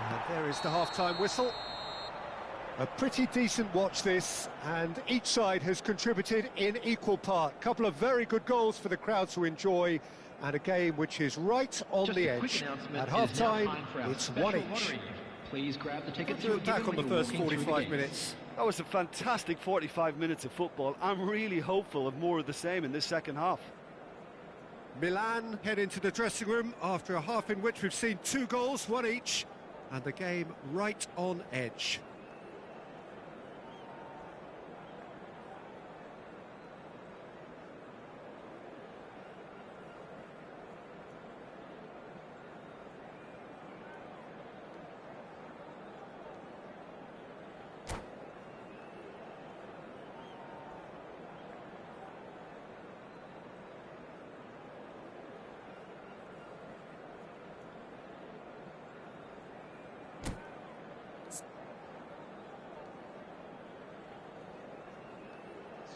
And there is the half-time whistle. A pretty decent watch this, and each side has contributed in equal part. Couple of very good goals for the crowd to enjoy, and a game which is right on Just the a quick edge. announcement, At it is now half-time, time for our it's special 1 each. lottery. Please grab the tickets We're you were back given on the when you first walked in through the 45 gates. minutes. That was a fantastic 45 minutes of football. I'm really hopeful of more of the same in this second half. Milan head into the dressing room after a half in which we've seen 2 goals, 1 each, and the game right on edge.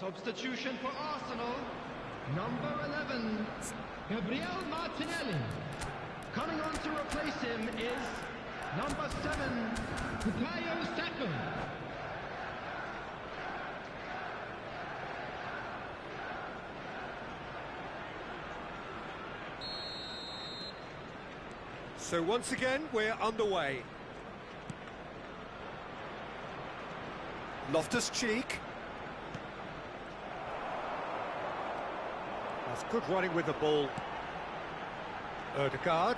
Substitution for Arsenal, number 11, Gabriel Martinelli. Coming on to replace him is number 7, Bukayo Saka. So once again, we're underway. Loftus-Cheek. That's good running with the ball. Ødegaard.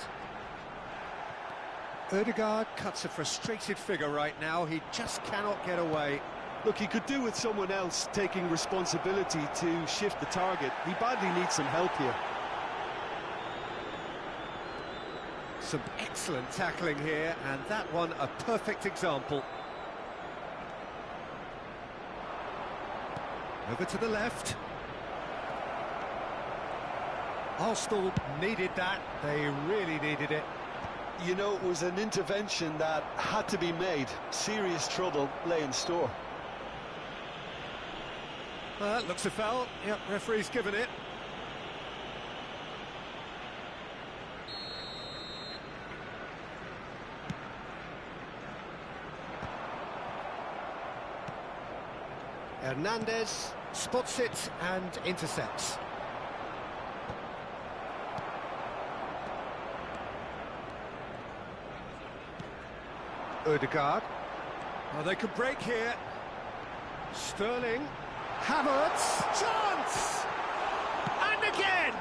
Ødegaard cuts a frustrated figure right now. He just cannot get away. Look, he could do with someone else taking responsibility to shift the target. He badly needs some help here. Some excellent tackling here, and that one a perfect example. Over to the left. Arsenal needed that. They really needed it. You know, it was an intervention that had to be made. Serious trouble lay in store. Looks a foul. Yep, referee's given it. Hernandez spots it and intercepts. Ødegaard. Oh, they could break here. Sterling. Havertz. Chance! And again!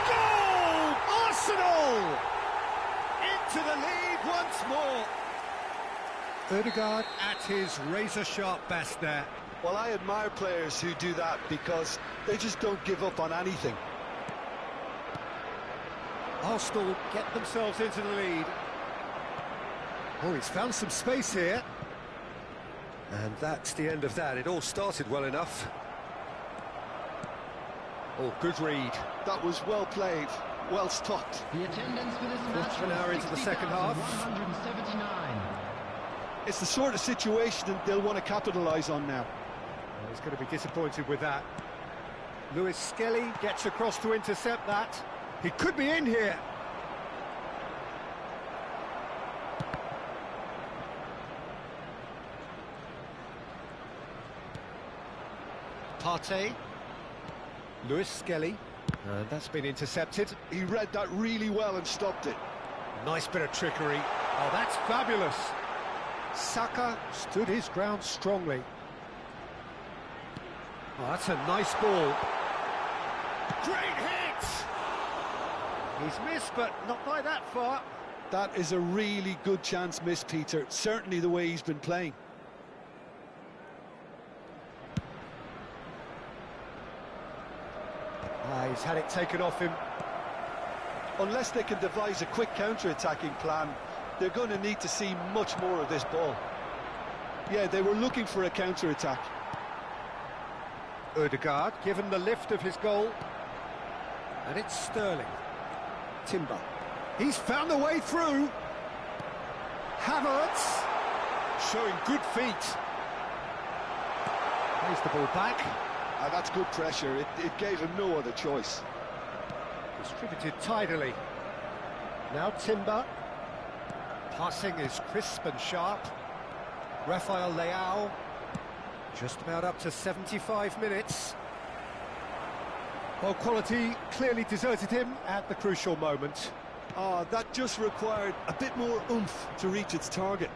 Goal! Arsenal! Into the lead once more. Ødegaard at his razor-sharp best there. Well, I admire players who do that because they just don't give up on anything. Arsenal get themselves into the lead. Oh, he's found some space here. And that's the end of that. It all started well enough. Oh, good read. That was well played, well stopped. The attendance for this match Half an hour into the second half. 179. It's the sort of situation that they'll want to capitalise on now. Well, he's going to be disappointed with that. Lewis Skelly gets across to intercept that. He could be in here. Partey. Lewis Skelly. That's been intercepted. He read that really well and stopped it. Nice bit of trickery. Oh, that's fabulous. Saka stood his ground strongly. Oh, that's a nice ball. Great hit! He's missed, but not by that far. That is a really good chance missed, Peter. Certainly the way he's been playing. He's had it taken off him. Unless they can devise a quick counter-attacking plan, they're going to need to see much more of this ball. Yeah, they were looking for a counter-attack. Ødegaard given the lift of his goal. And it's Sterling. Timber. He's found the way through. Havertz. Showing good feet. Plays the ball back. That's good pressure. It gave him no other choice. Distributed tidily. Now Timber. Passing is crisp and sharp. Rafael Leao. Just about up to 75 minutes. Well, quality clearly deserted him at the crucial moment. That just required a bit more oomph to reach its target.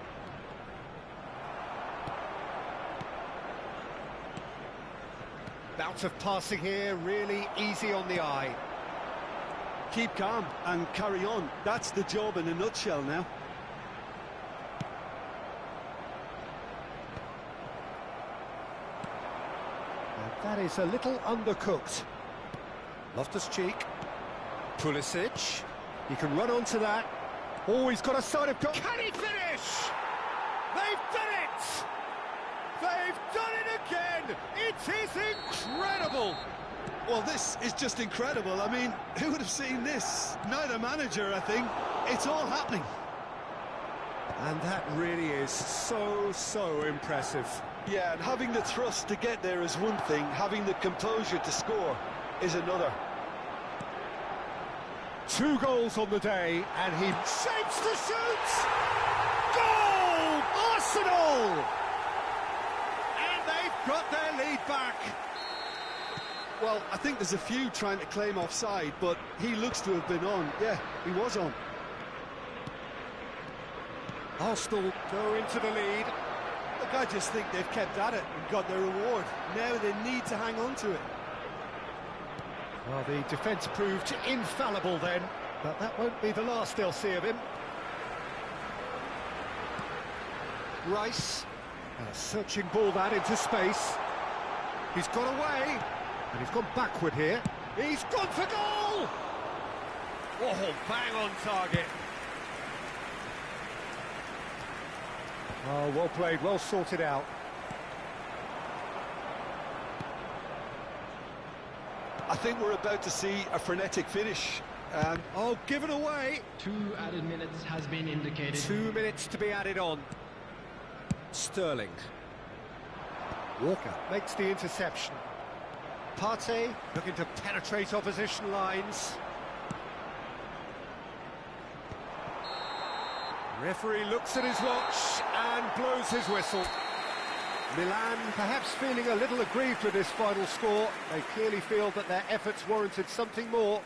Bout of passing here, really easy on the eye. Keep calm and carry on. That's the job in a nutshell now. And that is a little undercooked. Loftus-Cheek. Pulisic. He can run onto that. Oh, he's got a side of goal. Can he finish? They've done it! They've done it again! It is incredible! Well, this is just incredible. I mean, who would have seen this? Neither manager, I think. It's all happening. And that really is so impressive. Yeah, and having the thrust to get there is one thing, having the composure to score is another. 2 goals on the day, and he shapes to shoot! Goal! Arsenal! And they've got their lead back. Well, I think there's a few trying to claim offside, but he looks to have been on. Yeah, he was on. Arsenal go into the lead. Look, I just think they've kept at it and got their reward. Now they need to hang on to it. Well, the defence proved infallible then, but that won't be the last they'll see of him. Rice, a searching ball that into space. He's got away, and he's gone backward here. He's gone for goal! Oh, bang on target. Oh, well played, well sorted out. I think we're about to see a frenetic finish. Oh, given away. 2 added minutes has been indicated. 2 minutes to be added on. Sterling. Walker makes the interception. Partey looking to penetrate opposition lines. Referee looks at his watch and blows his whistle. Milan perhaps feeling a little aggrieved with this final score. They clearly feel that their efforts warranted something more.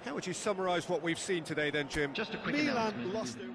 How would you summarise what we've seen today then, Jim? Just a quick Milan announcement. lost their...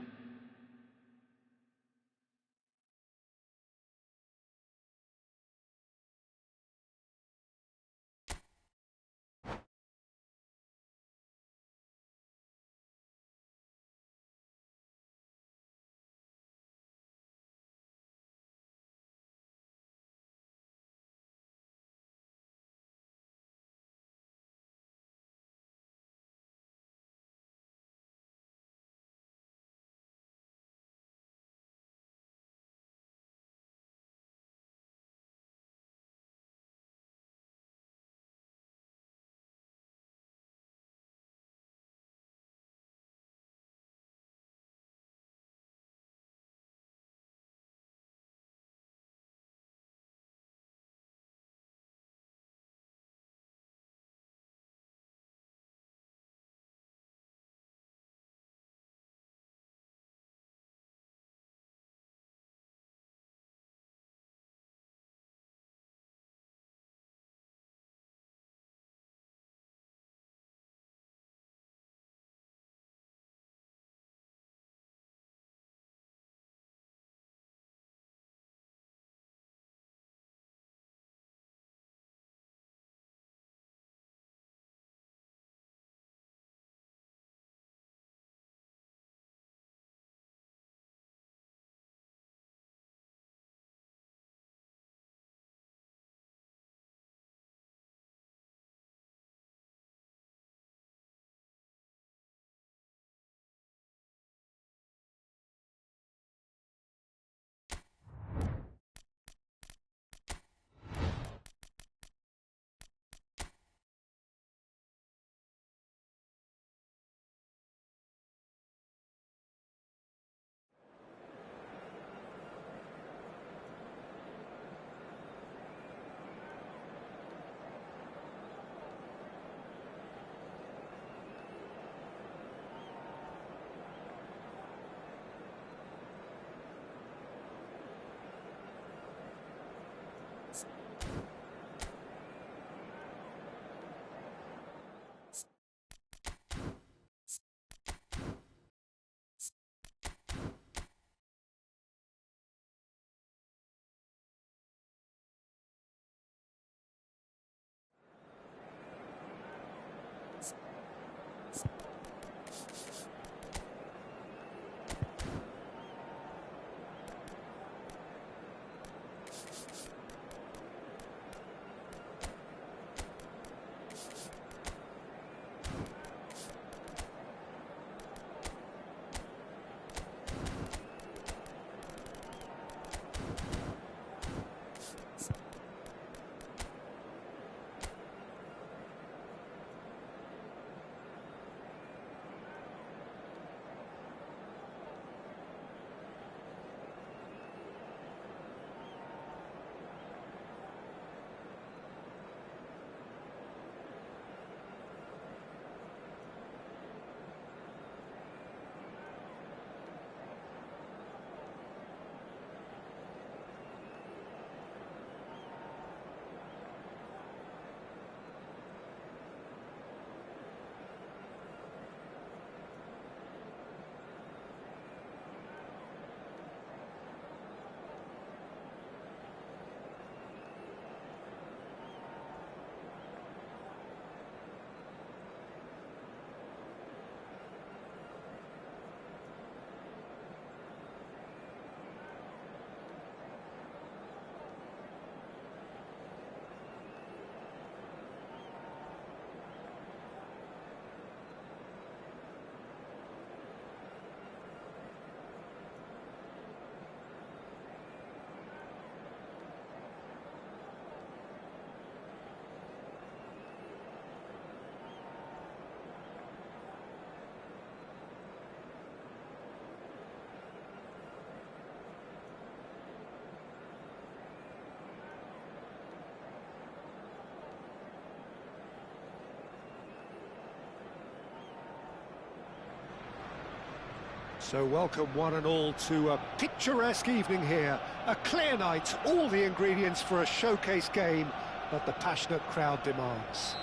So welcome one and all to a picturesque evening here. A clear night, all the ingredients for a showcase game that the passionate crowd demands.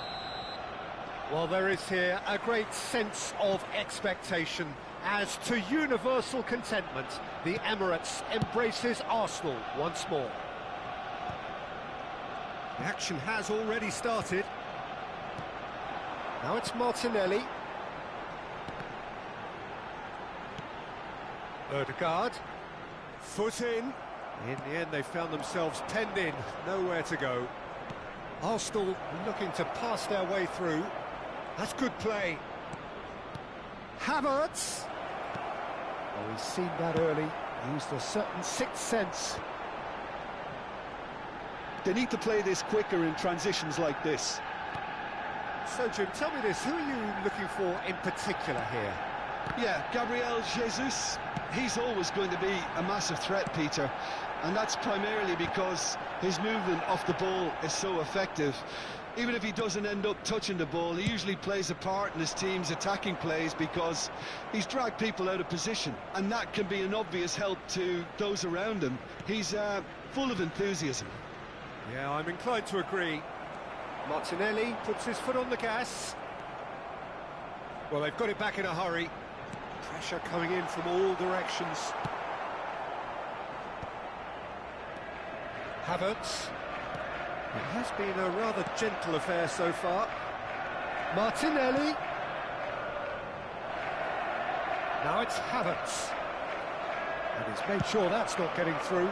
Well, there is here a great sense of expectation as to universal contentment. The Emirates embraces Arsenal once more. The action has already started. Now it's Martinelli. Ødegaard. Foot in. In the end, they found themselves penned in. Nowhere to go. Arsenal looking to pass their way through. That's good play. Havertz. Oh, he's seen that early. Used a certain sixth sense. They need to play this quicker in transitions like this. So, Jim, tell me this. Who are you looking for in particular here? Yeah, Gabriel Jesus. He's always going to be a massive threat, Peter. And that's primarily because his movement off the ball is so effective. Even if he doesn't end up touching the ball, he usually plays a part in his team's attacking plays because he's dragged people out of position. And that can be an obvious help to those around him. He's full of enthusiasm. Yeah, I'm inclined to agree. Martinelli puts his foot on the gas. Well, they've got it back in a hurry. Pressure coming in from all directions. Havertz. It has been a rather gentle affair so far. Martinelli. Now it's Havertz. And he's made sure that's not getting through.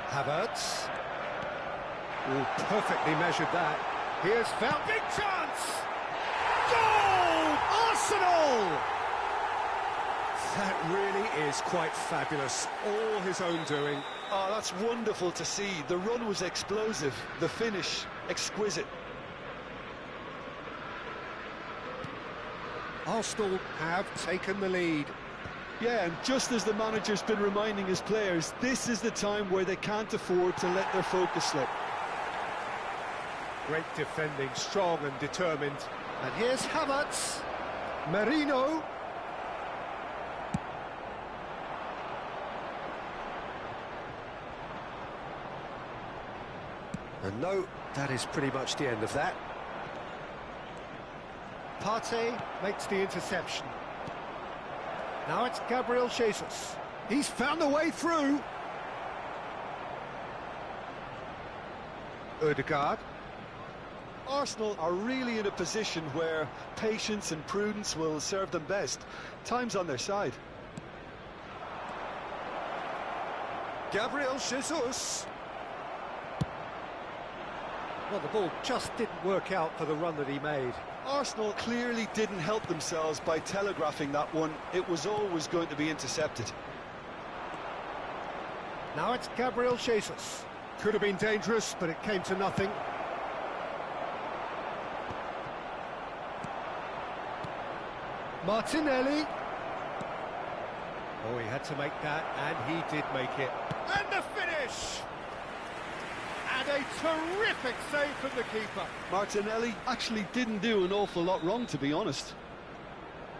Havertz. Oh, perfectly measured that. Here's found big chance! Goal! Arsenal! That really is quite fabulous. All his own doing. Oh, that's wonderful to see. The run was explosive, the finish exquisite. Arsenal have taken the lead. Yeah, and just as the manager's been reminding his players, this is the time where they can't afford to let their focus slip. Great defending, strong and determined. And here's Havertz. Merino. And no, that is pretty much the end of that. Partey makes the interception. Now it's Gabriel Jesus. He's found a way through. Ødegaard. Arsenal are really in a position where patience and prudence will serve them best. Time's on their side. Gabriel Jesus. Well, the ball just didn't work out for the run that he made. Arsenal clearly didn't help themselves by telegraphing that one. It was always going to be intercepted. Now it's Gabriel Jesus. Could have been dangerous, but it came to nothing. Martinelli. Oh, he had to make that, and he did make it. And the finish! And a terrific save from the keeper. Martinelli actually didn't do an awful lot wrong, to be honest.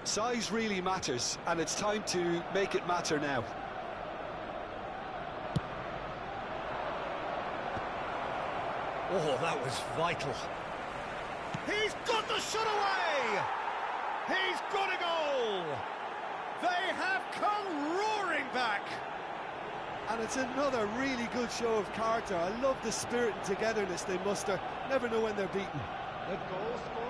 Size really matters, and it's time to make it matter now. Oh, that was vital. He's got the shot away! He's got a goal! They have come roaring back! And it's another really good show of character. I love the spirit and togetherness they muster. Never know when they're beaten.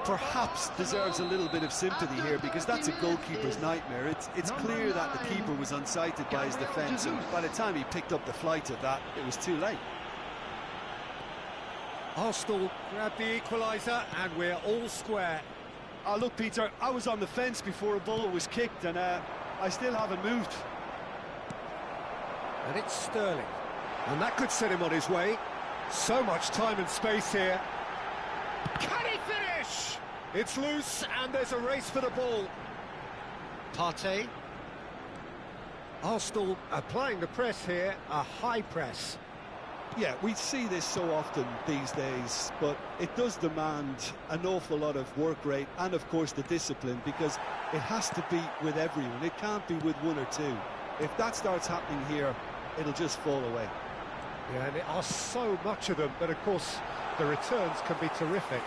Perhaps deserves a little bit of sympathy here because that's a goalkeeper's nightmare. It's clear that the keeper was unsighted by his defence, and by the time he picked up the flight of that, it was too late. Arsenal grabbed the equaliser, and we're all square. Oh, look, Peter, I was on the fence before a ball was kicked, and I still haven't moved. And it's Sterling. And that could set him on his way. So much time and space here. Can he finish? It's loose, and there's a race for the ball. Partey. Arsenal applying the press here, a high press. Yeah, we see this so often these days, but it does demand an awful lot of work rate and, of course, the discipline, because it has to be with everyone. It can't be with one or two. If that starts happening here, it'll just fall away. Yeah, and there are so much of them, but of course the returns can be terrific.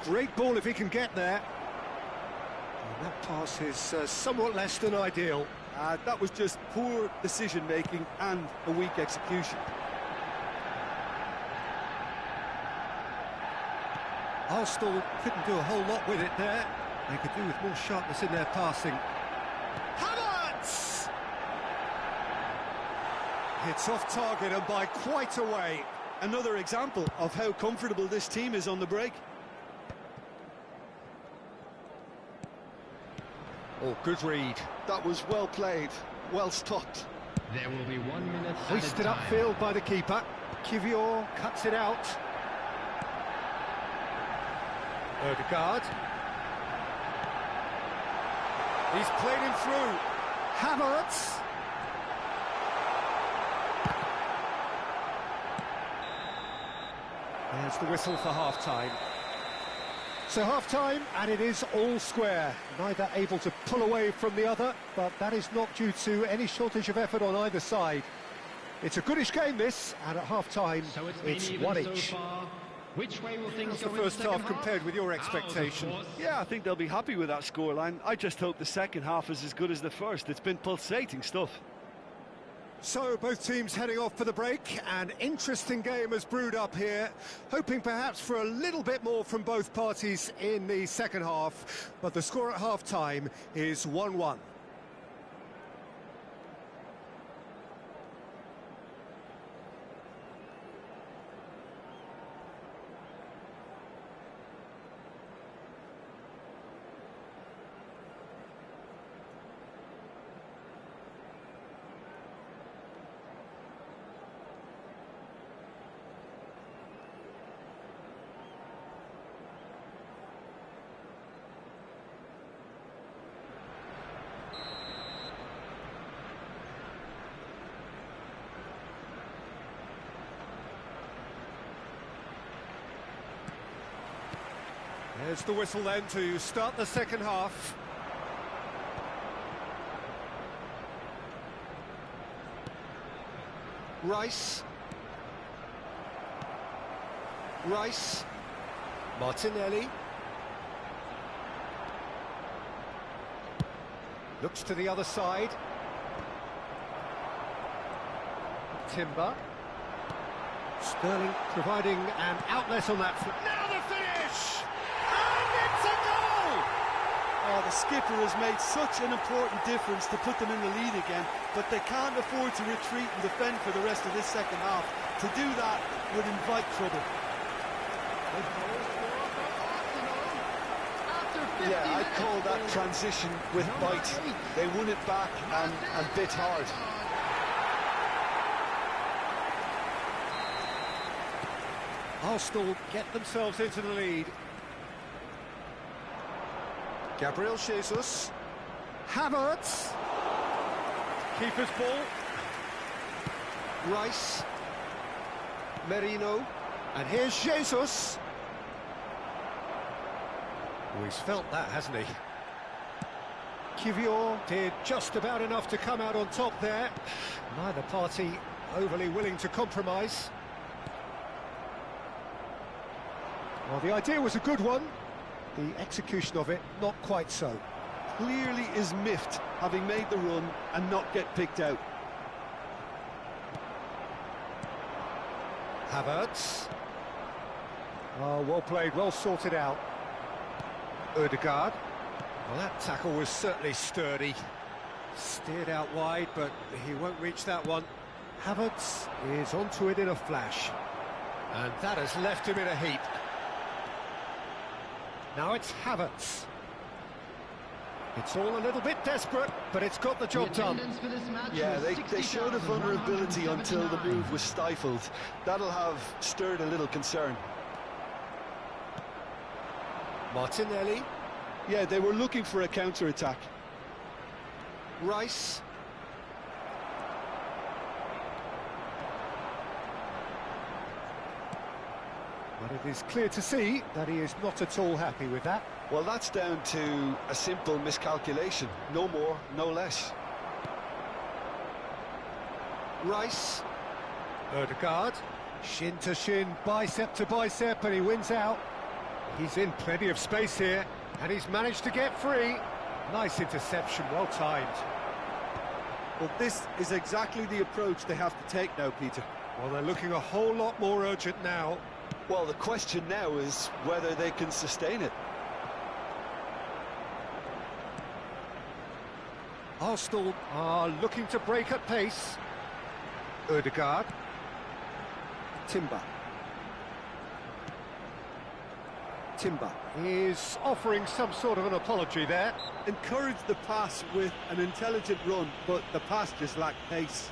Great ball if he can get there. And that pass is somewhat less than ideal. That was just poor decision-making and a weak execution. Arsenal couldn't do a whole lot with it there. They could do with more sharpness in their passing. Havertz! It's off target and by quite a way. Another example of how comfortable this team is on the break. Oh, good read. That was well played, well stopped. There will be 1 minute Hoisted added time. upfield by the keeper. Kivior cuts it out. Ødegaard. He's played him through. Havertz. There's the whistle for half-time. So half-time, and it is all square. Neither able to pull away from the other, but that is not due to any shortage of effort on either side. It's a goodish game, this, and at half-time, So it's been one even each. so far. Which way will things How's go the in first second half compared with your Ours, of expectation? course. Yeah, I think they'll be happy with that scoreline. I just hope the second half is as good as the first. It's been pulsating stuff. So both teams heading off for the break. An interesting game has brewed up here, hoping perhaps for a little bit more from both parties in the second half, but the score at half-time is 1-1. There's the whistle then to start the second half. Rice. Martinelli. Looks to the other side. Timber. Sterling providing an outlet on that. Now the finish! And it's a goal! Oh, the skipper has made such an important difference to put them in the lead again, but they can't afford to retreat and defend for the rest of this second half. To do that would invite trouble. Yeah, I'd call that transition with bite. They won it back and bit hard. Arsenal get themselves into the lead. Gabriel Jesus. Havertz. Keeper's ball. Rice. Merino. And here's Jesus. Oh, he's felt that, hasn't he? Kivior did just about enough to come out on top there. Neither party overly willing to compromise. Well, the idea was a good one. The execution of it, not quite so. Clearly is miffed, having made the run and not get picked out. Havertz. Oh, well played, well sorted out. Ødegaard. Well, that tackle was certainly sturdy. Steered out wide, but he won't reach that one. Havertz is onto it in a flash. And that has left him in a heap. Now it's Havertz. It's all a little bit desperate, but it's got the job done. Yeah, they showed a vulnerability until the move was stifled. That'll have stirred a little concern. Martinelli. Yeah, they were looking for a counter-attack. Rice. But it is clear to see that he is not at all happy with that. Well, that's down to a simple miscalculation. No more, no less. Rice. Ødegaard. Shin to shin, bicep to bicep, and he wins out. He's in plenty of space here, and he's managed to get free. Nice interception, well timed. Well, this is exactly the approach they have to take now, Peter. Well, they're looking a whole lot more urgent now. Well, the question now is whether they can sustain it. Arsenal are looking to break at pace. Ødegaard. Timber. Timber is offering some sort of an apology there. Encouraged the pass with an intelligent run, but the pass just lacked pace.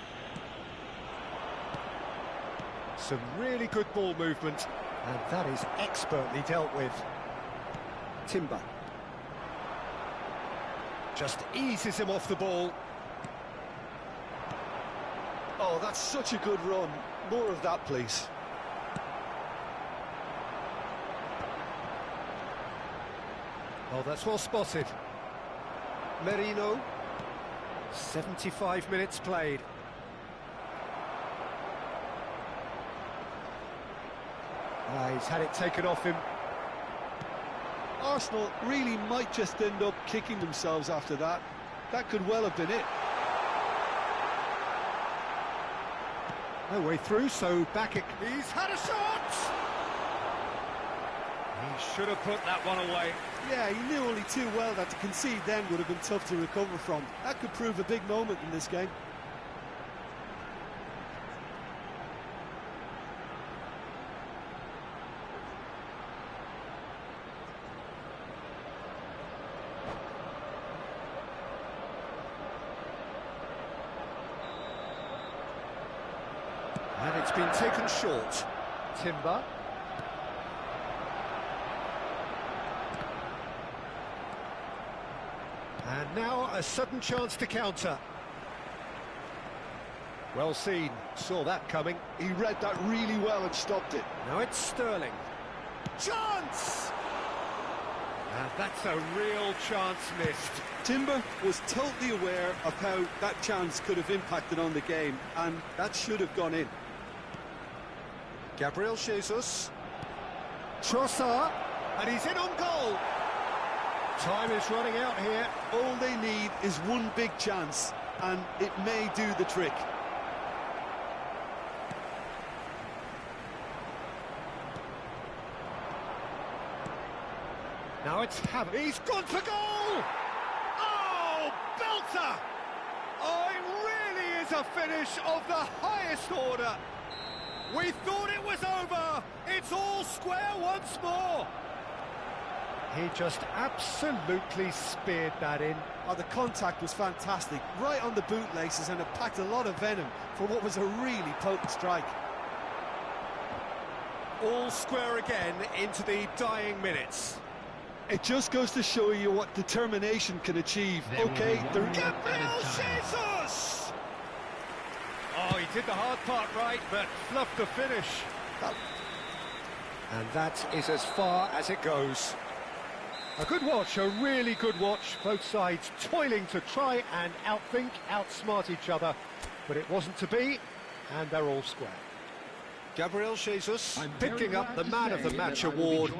Some really good ball movement, and that is expertly dealt with. Timber. Just eases him off the ball. Oh, that's such a good run. More of that, please. Oh, that's well spotted. Merino. 75 minutes played. He's had it taken off him. Arsenal really might just end up kicking themselves after that. That could well have been it. No way through, so back it... He's had a shot! He should have put that one away. Yeah, he knew only too well that to concede then would have been tough to recover from. That could prove a big moment in this game. And it's been taken short. Timber. And now a sudden chance to counter. Well seen, saw that coming. He read that really well and stopped it. Now it's Sterling. Chance! And that's a real chance missed. Timber was totally aware of how that chance could have impacted on the game, and that should have gone in. Gabriel Jesus. Trossard. And he's in on goal. Time is running out here. All they need is one big chance, and it may do the trick. Now it's Havertz. He's gone for goal! Oh, belter! Oh, it really is a finish of the highest order. We thought it was over. It's all square once more. He just absolutely speared that in. Oh, the contact was fantastic, right on the bootlaces, and it packed a lot of venom for what was a really potent strike. All square again into the dying minutes. It just goes to show you what determination can achieve. Okay, Gabriel Jesus! Oh, he did the hard part right, but fluffed the finish. And that is as far as it goes. A good watch, a really good watch. Both sides toiling to try and outthink, outsmart each other. But it wasn't to be, and they're all square. Gabriel Jesus picking up the Man of the Match award.